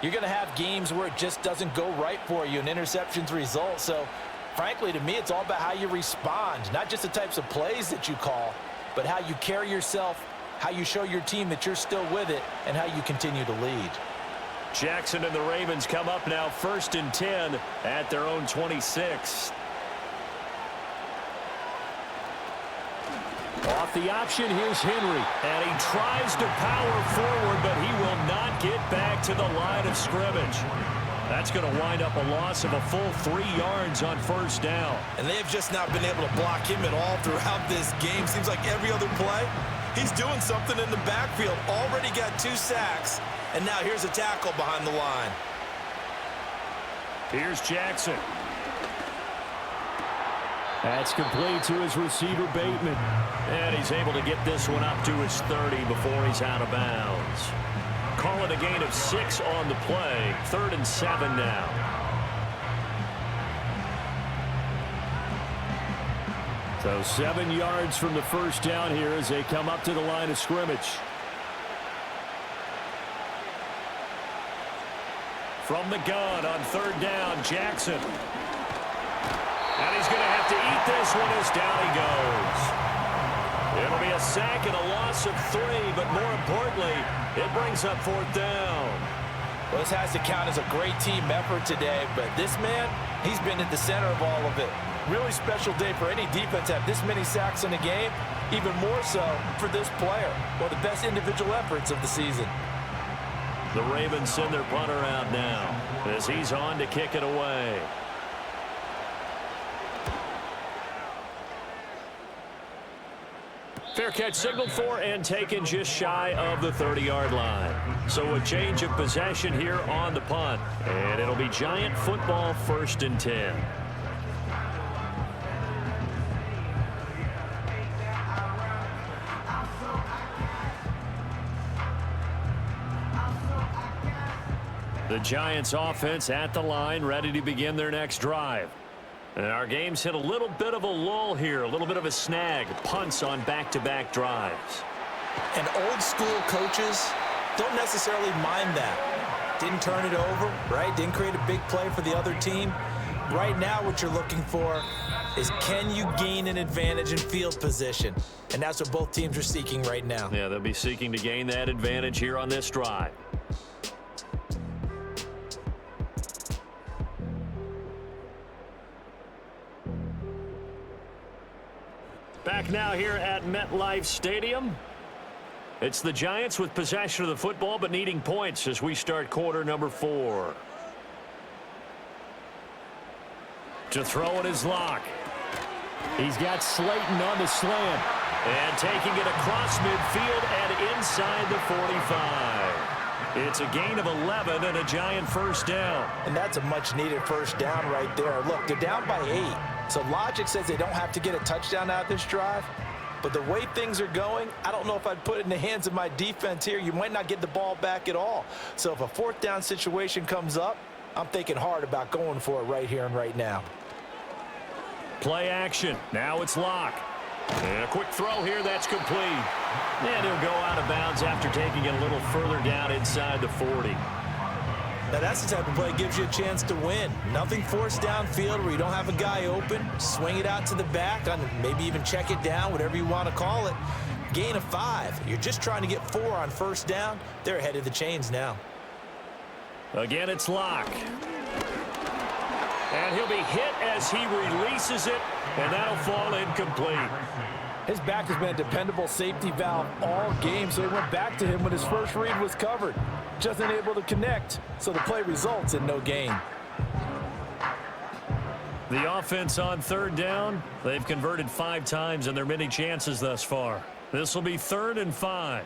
you're going to have games where it just doesn't go right for you and interceptions result. So, frankly, to me, it's all about how you respond, not just the types of plays that you call, but how you carry yourself, how you show your team that you're still with it, and how you continue to lead. Jackson and the Ravens come up now 1st and 10 at their own 26. Off the option, here's Henry. And he tries to power forward, but he will not get back to the line of scrimmage. That's going to wind up a loss of a full 3 yards on 1st down. And they've just not been able to block him at all throughout this game. Seems like every other play, he's doing something in the backfield. Already got 2 sacks, and now here's a tackle behind the line. Here's Jackson. That's complete to his receiver, Bateman. And he's able to get this one up to his 30 before he's out of bounds. Call it a gain of 6 on the play. 3rd and 7 now. So 7 yards from the first down here as they come up to the line of scrimmage. From the gun on 3rd down, Jackson. And he's going to have to eat this one as down he goes. It'll be a sack and a loss of 3, but more importantly, it brings up 4th down. Well, this has to count as a great team effort today, but this man, he's been at the center of all of it. Really special day for any defense to have this many sacks in a game, even more so for this player. One of the best individual efforts of the season. The Ravens send their punter out now as he's on to kick it away. Fair catch signaled for and taken just shy of the 30-yard line. So a change of possession here on the punt. And it'll be Giant football 1st and 10. The Giants offense at the line, ready to begin their next drive. And our game's hit a little bit of a lull here, a little bit of a snag. Punts on back-to-back drives. And old school coaches don't necessarily mind that. Didn't turn it over, right? Didn't create a big play for the other team. Right now what you're looking for is, can you gain an advantage in field position? And that's what both teams are seeking right now. Yeah, they'll be seeking to gain that advantage here on this drive. Back now here at MetLife Stadium. It's the Giants with possession of the football but needing points as we start quarter number 4. To throw it is Locke. He's got Slayton on the slant. And taking it across midfield and inside the 45. It's a gain of 11 and a Giant first down. And that's a much-needed first down right there. Look, they're down by 8. So logic says they don't have to get a touchdown out of this drive. But the way things are going, I don't know if I'd put it in the hands of my defense here. You might not get the ball back at all. So if a 4th down situation comes up, I'm thinking hard about going for it right here and right now. Play action. Now it's Locke. And a quick throw here, that's complete. And he'll go out of bounds after taking it a little further down inside the 40. Now that's the type of play that gives you a chance to win. Nothing forced downfield where you don't have a guy open. Swing it out to the back, maybe even check it down, whatever you want to call it. Gain of 5. You're just trying to get 4 on first down. They're ahead of the chains now. Again, it's Locke. And he'll be hit as he releases it, and that'll fall incomplete. His back has been a dependable safety valve all game, so he went back to him when his first read was covered. Just unable to connect, so the play results in no gain. The offense on 3rd down, they've converted 5 times in their many chances thus far. This will be 3rd and 5.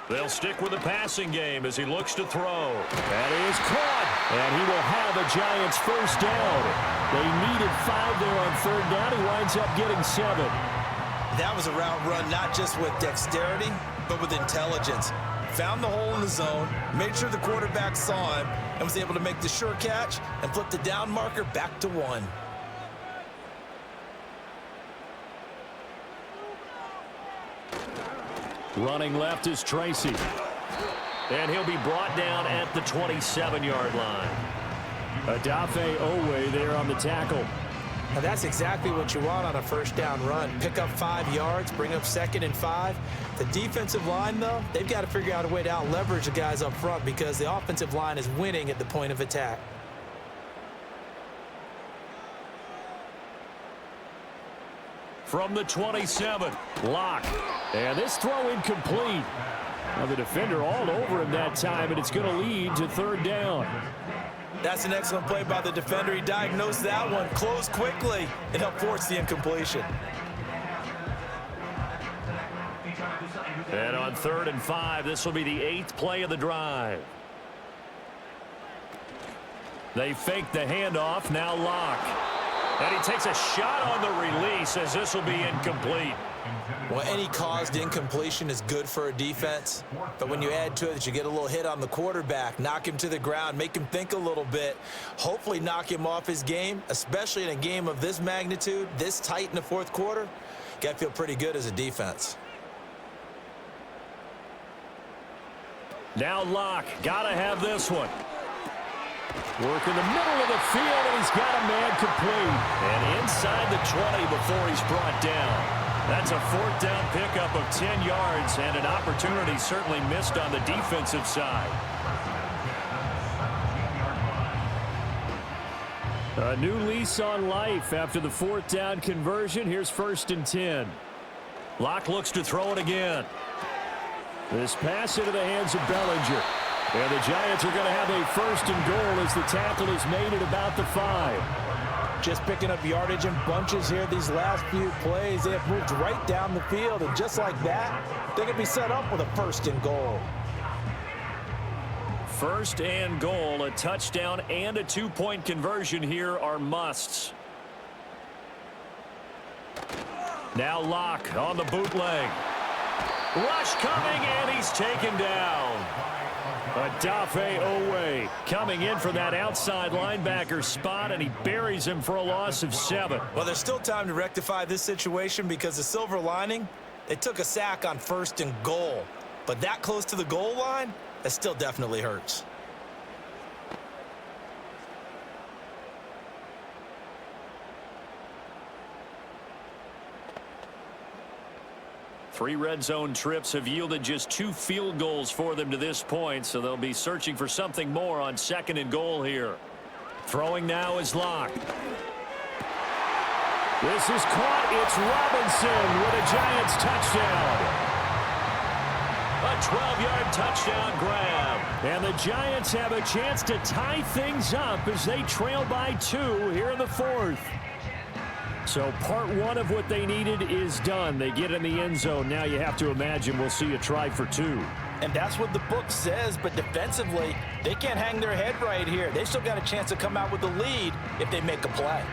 They'll stick with the passing game as he looks to throw. That is caught, and he will have a Giants first down. They needed 5 there on 3rd down. He winds up getting 7. That was a route run not just with dexterity, but with intelligence. Found the hole in the zone, made sure the quarterback saw him, and was able to make the sure catch and flip the down marker back to 1. Running left is Tracy. And he'll be brought down at the 27-yard line. Adafe Owe there on the tackle. Now that's exactly what you want on a first down run. Pick up 5 yards, bring up 2nd and 5. The defensive line, though, they've got to figure out a way to out-leverage the guys up front because the offensive line is winning at the point of attack. From the 27, Locke. And this throw incomplete. Now the defender all over him that time, and it's going to lead to 3rd down. That's an excellent play by the defender. He diagnosed that one, closed quickly, and helped force the incompletion. And on 3rd and 5, this will be the 8th play of the drive. They fake the handoff, now Locke. And he takes a shot on the release as this will be incomplete. Well, any caused incompletion is good for a defense, but when you add to it that you get a little hit on the quarterback, knock him to the ground, make him think a little bit, hopefully knock him off his game, especially in a game of this magnitude, this tight in the fourth quarter, got to feel pretty good as a defense. Now Locke, got to have this one. Work in the middle of the field, and he's got a man complete. And inside the 20 before he's brought down. That's a fourth down pickup of 10 yards, and an opportunity certainly missed on the defensive side. A new lease on life after the fourth down conversion. Here's 1st and 10. Locke looks to throw it again. This pass into the hands of Bellinger. And the Giants are going to have a 1st and goal as the tackle is made at about the 5. Just picking up yardage in bunches here these last few plays. They have moved right down the field, and just like that, they could be set up with a 1st and goal. 1st and goal, a touchdown and a 2-point conversion here are musts. Now Locke on the bootleg. Rush coming, and he's taken down. Adafe Owe coming in for that outside linebacker spot, and he buries him for a loss of 7. Well, there's still time to rectify this situation because the silver lining, they took a sack on 1st and goal. But that close to the goal line, that still definitely hurts. Three red zone trips have yielded just 2 field goals for them to this point, so they'll be searching for something more on 2nd and goal here. Throwing now is Locke. This is caught. It's Robinson with a Giants touchdown. A 12-yard touchdown grab. And the Giants have a chance to tie things up as they trail by 2 here in the 4th. So part 1 of what they needed is done. They get in the end zone. Now you have to imagine we'll see a try for 2. And that's what the book says, but defensively, they can't hang their head right here. They've still got a chance to come out with the lead if they make a play.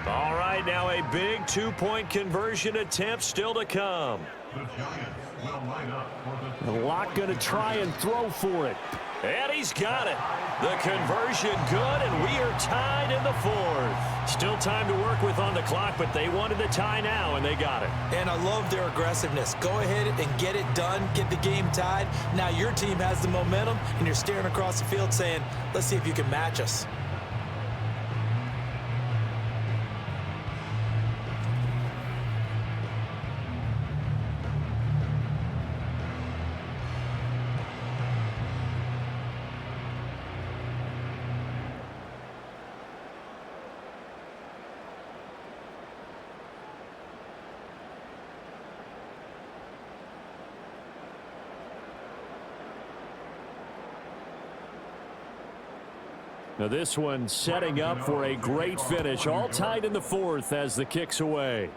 All right, now a big 2-point conversion attempt still to come. Locke going to try and throw for it. And he's got it. The conversion good, and we are tied in the 4th. Still time to work with on the clock, but they wanted the tie now, and they got it. And I love their aggressiveness. Go ahead and get it done, get the game tied. Now your team has the momentum, and you're staring across the field saying, let's see if you can match us. Now this one setting up for a great finish. All tied in the 4th as the kick's away.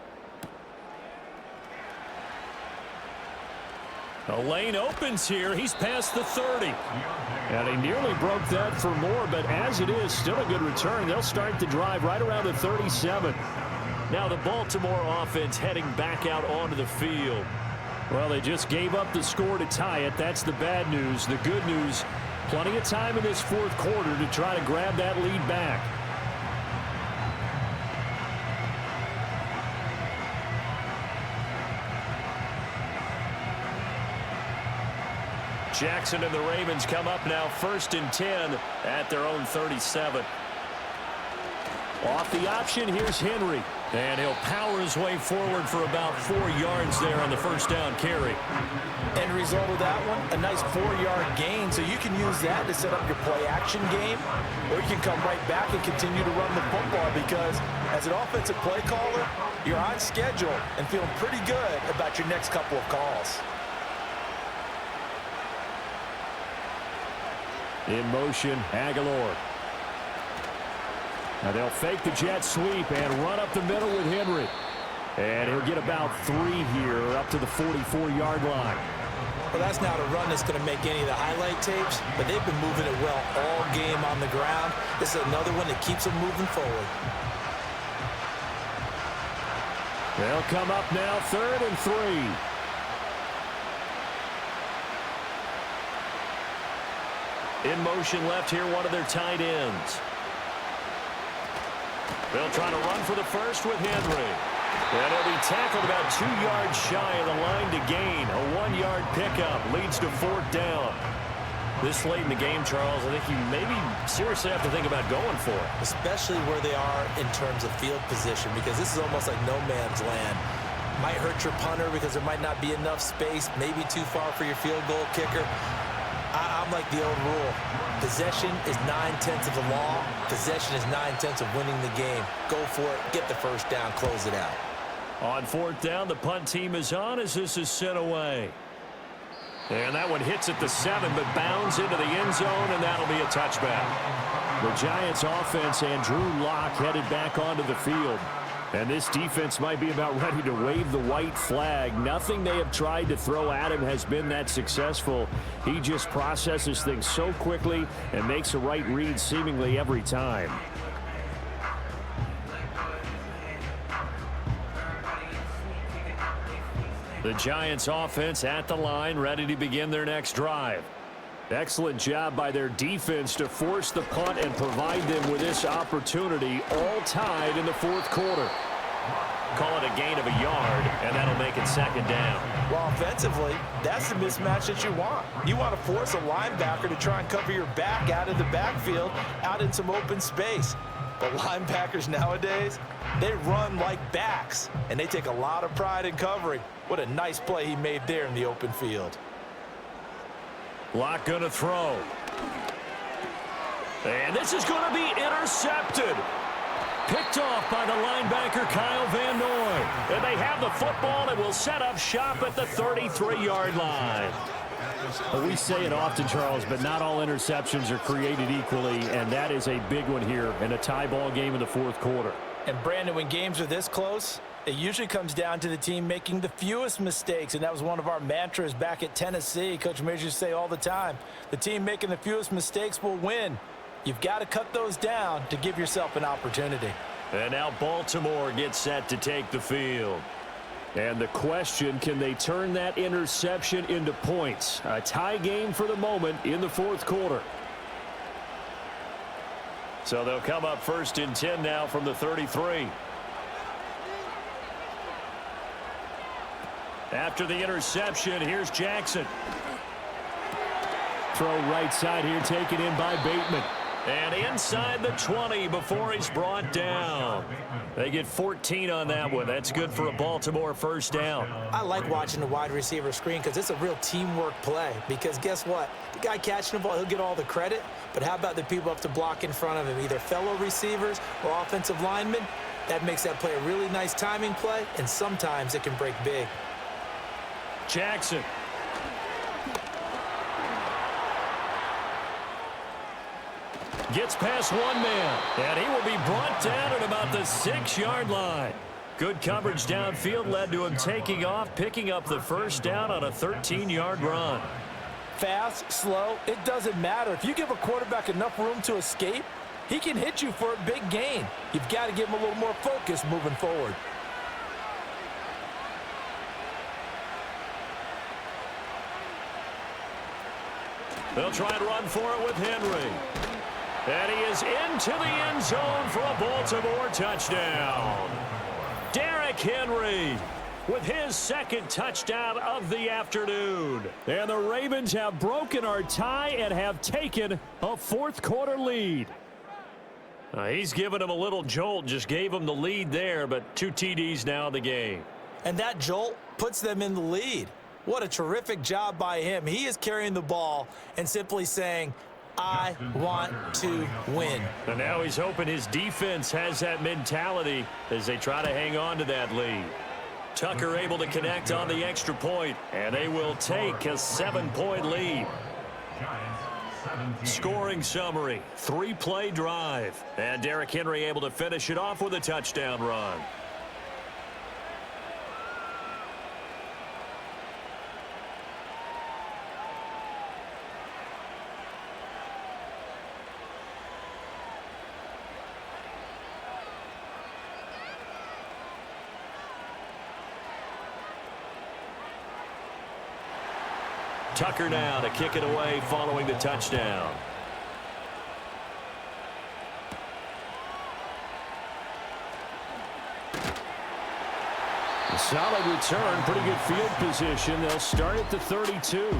The lane opens here. He's past the 30. And he nearly broke that for more, but as it is, still a good return. They'll start the drive right around the 37. Now the Baltimore offense heading back out onto the field. Well, they just gave up the score to tie it. That's the bad news. The good news, plenty of time in this 4th quarter to try to grab that lead back. Jackson and the Ravens come up now 1st and 10 at their own 37. Off the option, here's Henry. And he'll power his way forward for about 4 yards there on the 1st down carry. End result of that one, a nice 4-yard gain. So you can use that to set up your play-action game, or you can come right back and continue to run the football because as an offensive play caller, you're on schedule and feeling pretty good about your next couple of calls. In motion, Aguilar. Now they'll fake the jet sweep and run up the middle with Henry. And he'll get about 3 here up to the 44-yard line. Well, that's not a run that's going to make any of the highlight tapes, but they've been moving it well all game on the ground. This is another one that keeps them moving forward. They'll come up now 3rd and 3. In motion left here, one of their tight ends. They'll try to run for the first with Henry. And he'll be tackled about 2 yards shy of the line to gain. A 1-yard pickup leads to 4th down. This late in the game, Charles, I think you maybe seriously have to think about going for it. Especially where they are in terms of field position, because this is almost like no man's land. Might hurt your punter because there might not be enough space, maybe too far for your field goal kicker. I'm like the old rule. Possession is 9/10 of the law. Possession is 9/10 of winning the game. Go for it. Get the first down. Close it out. On 4th down, the punt team is on as this is sent away. And that one hits at the 7, but bounds into the end zone, and that'll be a touchback. The Giants offense and Drew Lock headed back onto the field. And this defense might be about ready to wave the white flag. Nothing they have tried to throw at him has been that successful. He just processes things so quickly and makes the right read seemingly every time. The Giants offense at the line, ready to begin their next drive. Excellent job by their defense to force the punt and provide them with this opportunity, all tied in the 4th quarter. Call it a gain of a yard, and that'll make it 2nd down. Well, offensively, that's the mismatch that you want. You want to force a linebacker to try and cover your back out of the backfield, out in some open space. But linebackers nowadays, they run like backs, and they take a lot of pride in covering. What a nice play he made there in the open field. Lock going to throw. And this is going to be intercepted. Picked off by the linebacker, Kyle Van Noy. And they have the football and will set up shop at the 33-yard line. Well, we say it often, Charles, but not all interceptions are created equally, and that is a big one here in a tie ball game in the 4th quarter. And, Brandon, when games are this close, it usually comes down to the team making the fewest mistakes, and that was one of our mantras back at Tennessee. Coach Majors used to say all the time, the team making the fewest mistakes will win. You've got to cut those down to give yourself an opportunity. And now Baltimore gets set to take the field. And the question, can they turn that interception into points? A tie game for the moment in the 4th quarter. So they'll come up 1st and 10 now from the 33. After the interception, here's Jackson. Throw right side here, taken in by Bateman. And inside the 20 before he's brought down. They get 14 on that one. That's good for a Baltimore 1st down. I like watching the wide receiver screen because it's a real teamwork play. Because guess what? The guy catching the ball, he'll get all the credit. But how about the people up to block in front of him, either fellow receivers or offensive linemen? That makes that play a really nice timing play, and sometimes it can break big. Jackson. Gets past one man, and he will be brought down at about the 6-yard line. Good coverage downfield led to him taking off, picking up the 1st down on a 13-yard run. Fast, slow, it doesn't matter. If you give a quarterback enough room to escape, he can hit you for a big gain. You've got to give him a little more focus moving forward. They'll try and run for it with Henry. And he is into the end zone for a Baltimore touchdown. Derrick Henry with his 2nd touchdown of the afternoon. And the Ravens have broken our tie and have taken a 4th quarter lead. He's given him a little jolt, just gave him the lead there, but 2 TDs now in the game. And that jolt puts them in the lead. What a terrific job by him. He is carrying the ball and simply saying, I want to win. And now he's hoping his defense has that mentality as they try to hang on to that lead. Tucker able to connect on the extra point, and they will take a 7-point lead. Scoring summary, 3-play drive. And Derrick Henry able to finish it off with a touchdown run. Tucker now to kick it away following the touchdown. A solid return, pretty good field position. They'll start at the 32.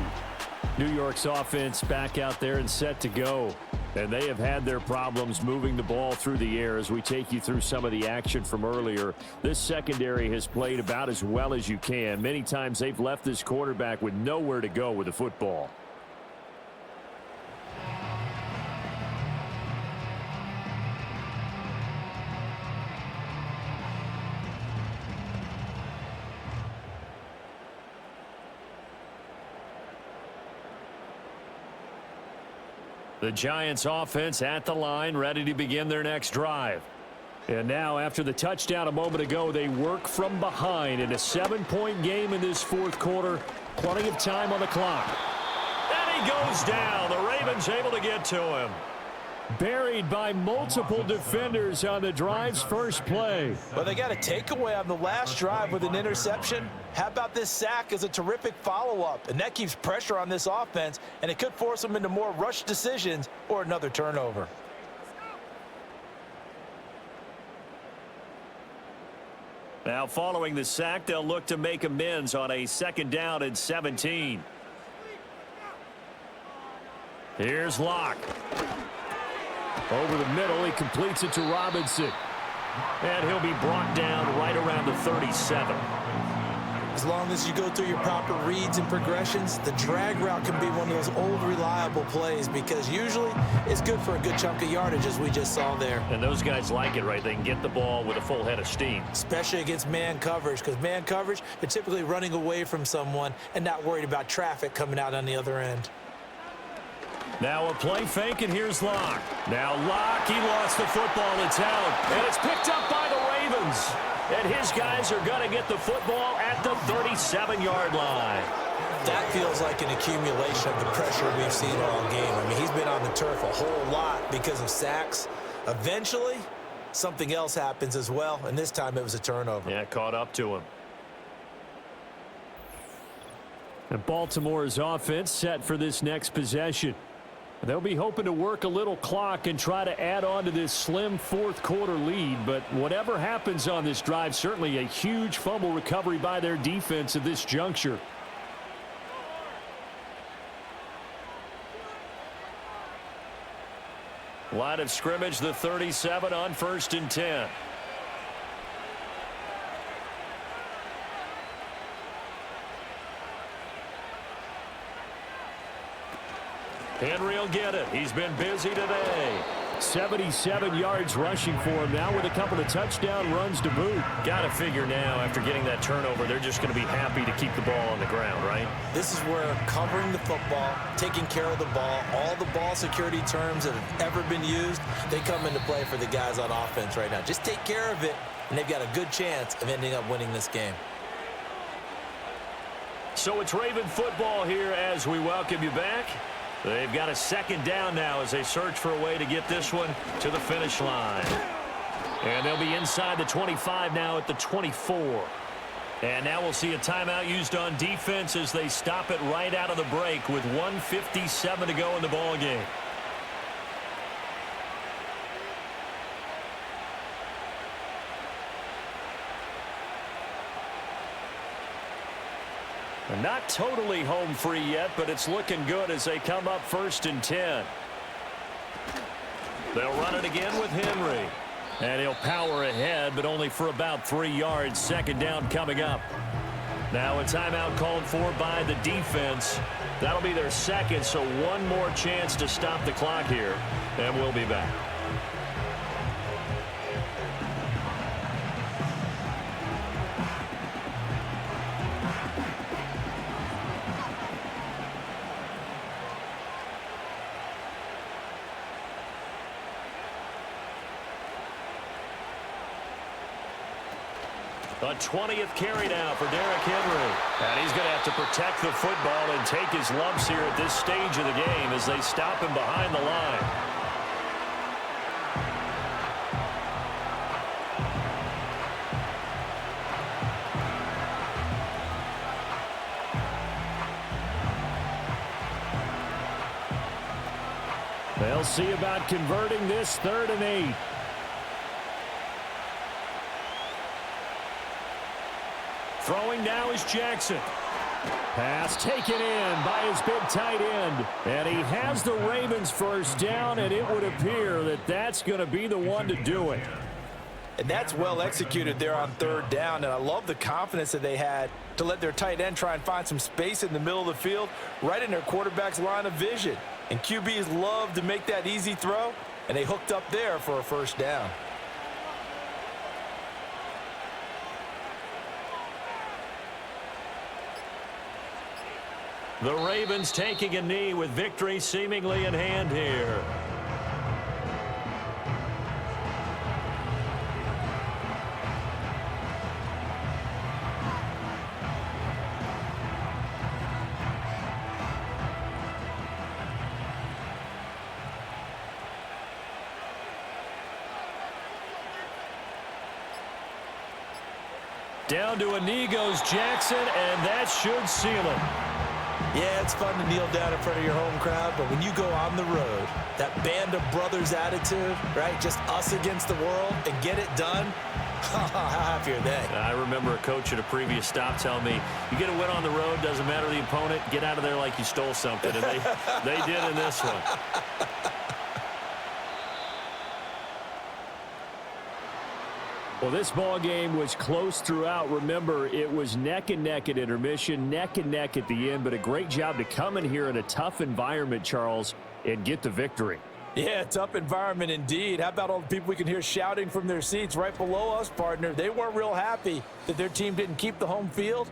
New York's offense back out there and set to go. And they have had their problems moving the ball through the air as we take you through some of the action from earlier. This secondary has played about as well as you can. Many times they've left this quarterback with nowhere to go with the football. The Giants offense at the line, ready to begin their next drive. And now, after the touchdown a moment ago, they work from behind in a 7-point game in this fourth quarter. Plenty of time on the clock. And he goes down. The Ravens able to get to him. Buried by multiple defenders on the drive's first play. But they got a takeaway on the last drive with an interception. How about this sack as a terrific follow-up? And that keeps pressure on this offense, and it could force them into more rush decisions or another turnover. Now following the sack, they'll look to make amends on a 2nd down and 17. Here's Locke. Over the middle, he completes it to Robinson. And he'll be brought down right around the 37. As long as you go through your proper reads and progressions, the drag route can be one of those old reliable plays because usually it's good for a good chunk of yardage as we just saw there. And those guys like it, right? They can get the ball with a full head of steam. Especially against man coverage, because man coverage, they're typically running away from someone and not worried about traffic coming out on the other end. Now a play fake, and here's Locke. Now Locke, he lost the football. It's out, and it's picked up by the Ravens. And his guys are going to get the football at the 37-yard line. That feels like an accumulation of the pressure we've seen all game. I mean, he's been on the turf a whole lot because of sacks. Eventually, something else happens as well, and this time it was a turnover. Yeah, caught up to him. And Baltimore's offense set for this next possession. They'll be hoping to work a little clock and try to add on to this slim fourth quarter lead. But whatever happens on this drive, certainly a huge fumble recovery by their defense at this juncture. Line of scrimmage, the 37 on 1st and 10. Henry will get it. He's been busy today. 77 yards rushing for him now with a couple of touchdown runs to boot. Got to figure now, after getting that turnover, they're just going to be happy to keep the ball on the ground, right? This is where covering the football, taking care of the ball, all the ball security terms that have ever been used, they come into play for the guys on offense right now. Just take care of it, and they've got a good chance of ending up winning this game. So it's Raven football here as we welcome you back. They've got a 2nd down now as they search for a way to get this one to the finish line. And they'll be inside the 25 now at the 24. And now we'll see a timeout used on defense as they stop it right out of the break with 1:57 to go in the ball game. Not totally home free yet, but it's looking good as they come up 1st and 10. They'll run it again with Henry. And he'll power ahead, but only for about 3 yards. 2nd down coming up. Now a timeout called for by the defense. That'll be their 2nd, so one more chance to stop the clock here. And we'll be back. A 20th carry now for Derrick Henry. And he's going to have to protect the football and take his lumps here at this stage of the game as they stop him behind the line. They'll see about converting this 3rd and 8. Throwing now is Jackson. Pass taken in by his big tight end. And he has the Ravens first down, and it would appear that that's going to be the one to do it. And that's well executed there on 3rd down. And I love the confidence that they had to let their tight end try and find some space in the middle of the field, right in their quarterback's line of vision. And QBs love to make that easy throw, and they hooked up there for a first down. The Ravens taking a knee with victory seemingly in hand here. Down to a knee goes Jackson, and that should seal it. Yeah, it's fun to kneel down in front of your home crowd, but when you go on the road, that band of brothers attitude, right, just us against the world, and get it done, how happy are they? I remember a coach at a previous stop telling me, you get a win on the road, doesn't matter the opponent, get out of there like you stole something, and they did in this one. Well, this ball game was close throughout. Remember, it was neck and neck at intermission, neck and neck at the end, but a great job to come in here in a tough environment, Charles, and get the victory. Yeah, tough environment indeed. How about all the people we can hear shouting from their seats right below us, partner? They weren't real happy that their team didn't keep the home field.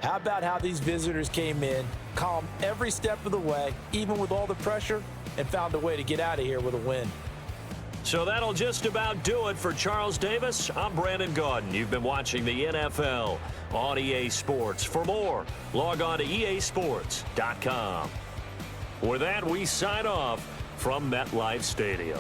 How about how these visitors came in, calm every step of the way, even with all the pressure, and found a way to get out of here with a win. So that'll just about do it for Charles Davis. I'm Brandon Gaudin. You've been watching the NFL on EA Sports. For more, log on to easports.com. With that, we sign off from MetLife Stadium.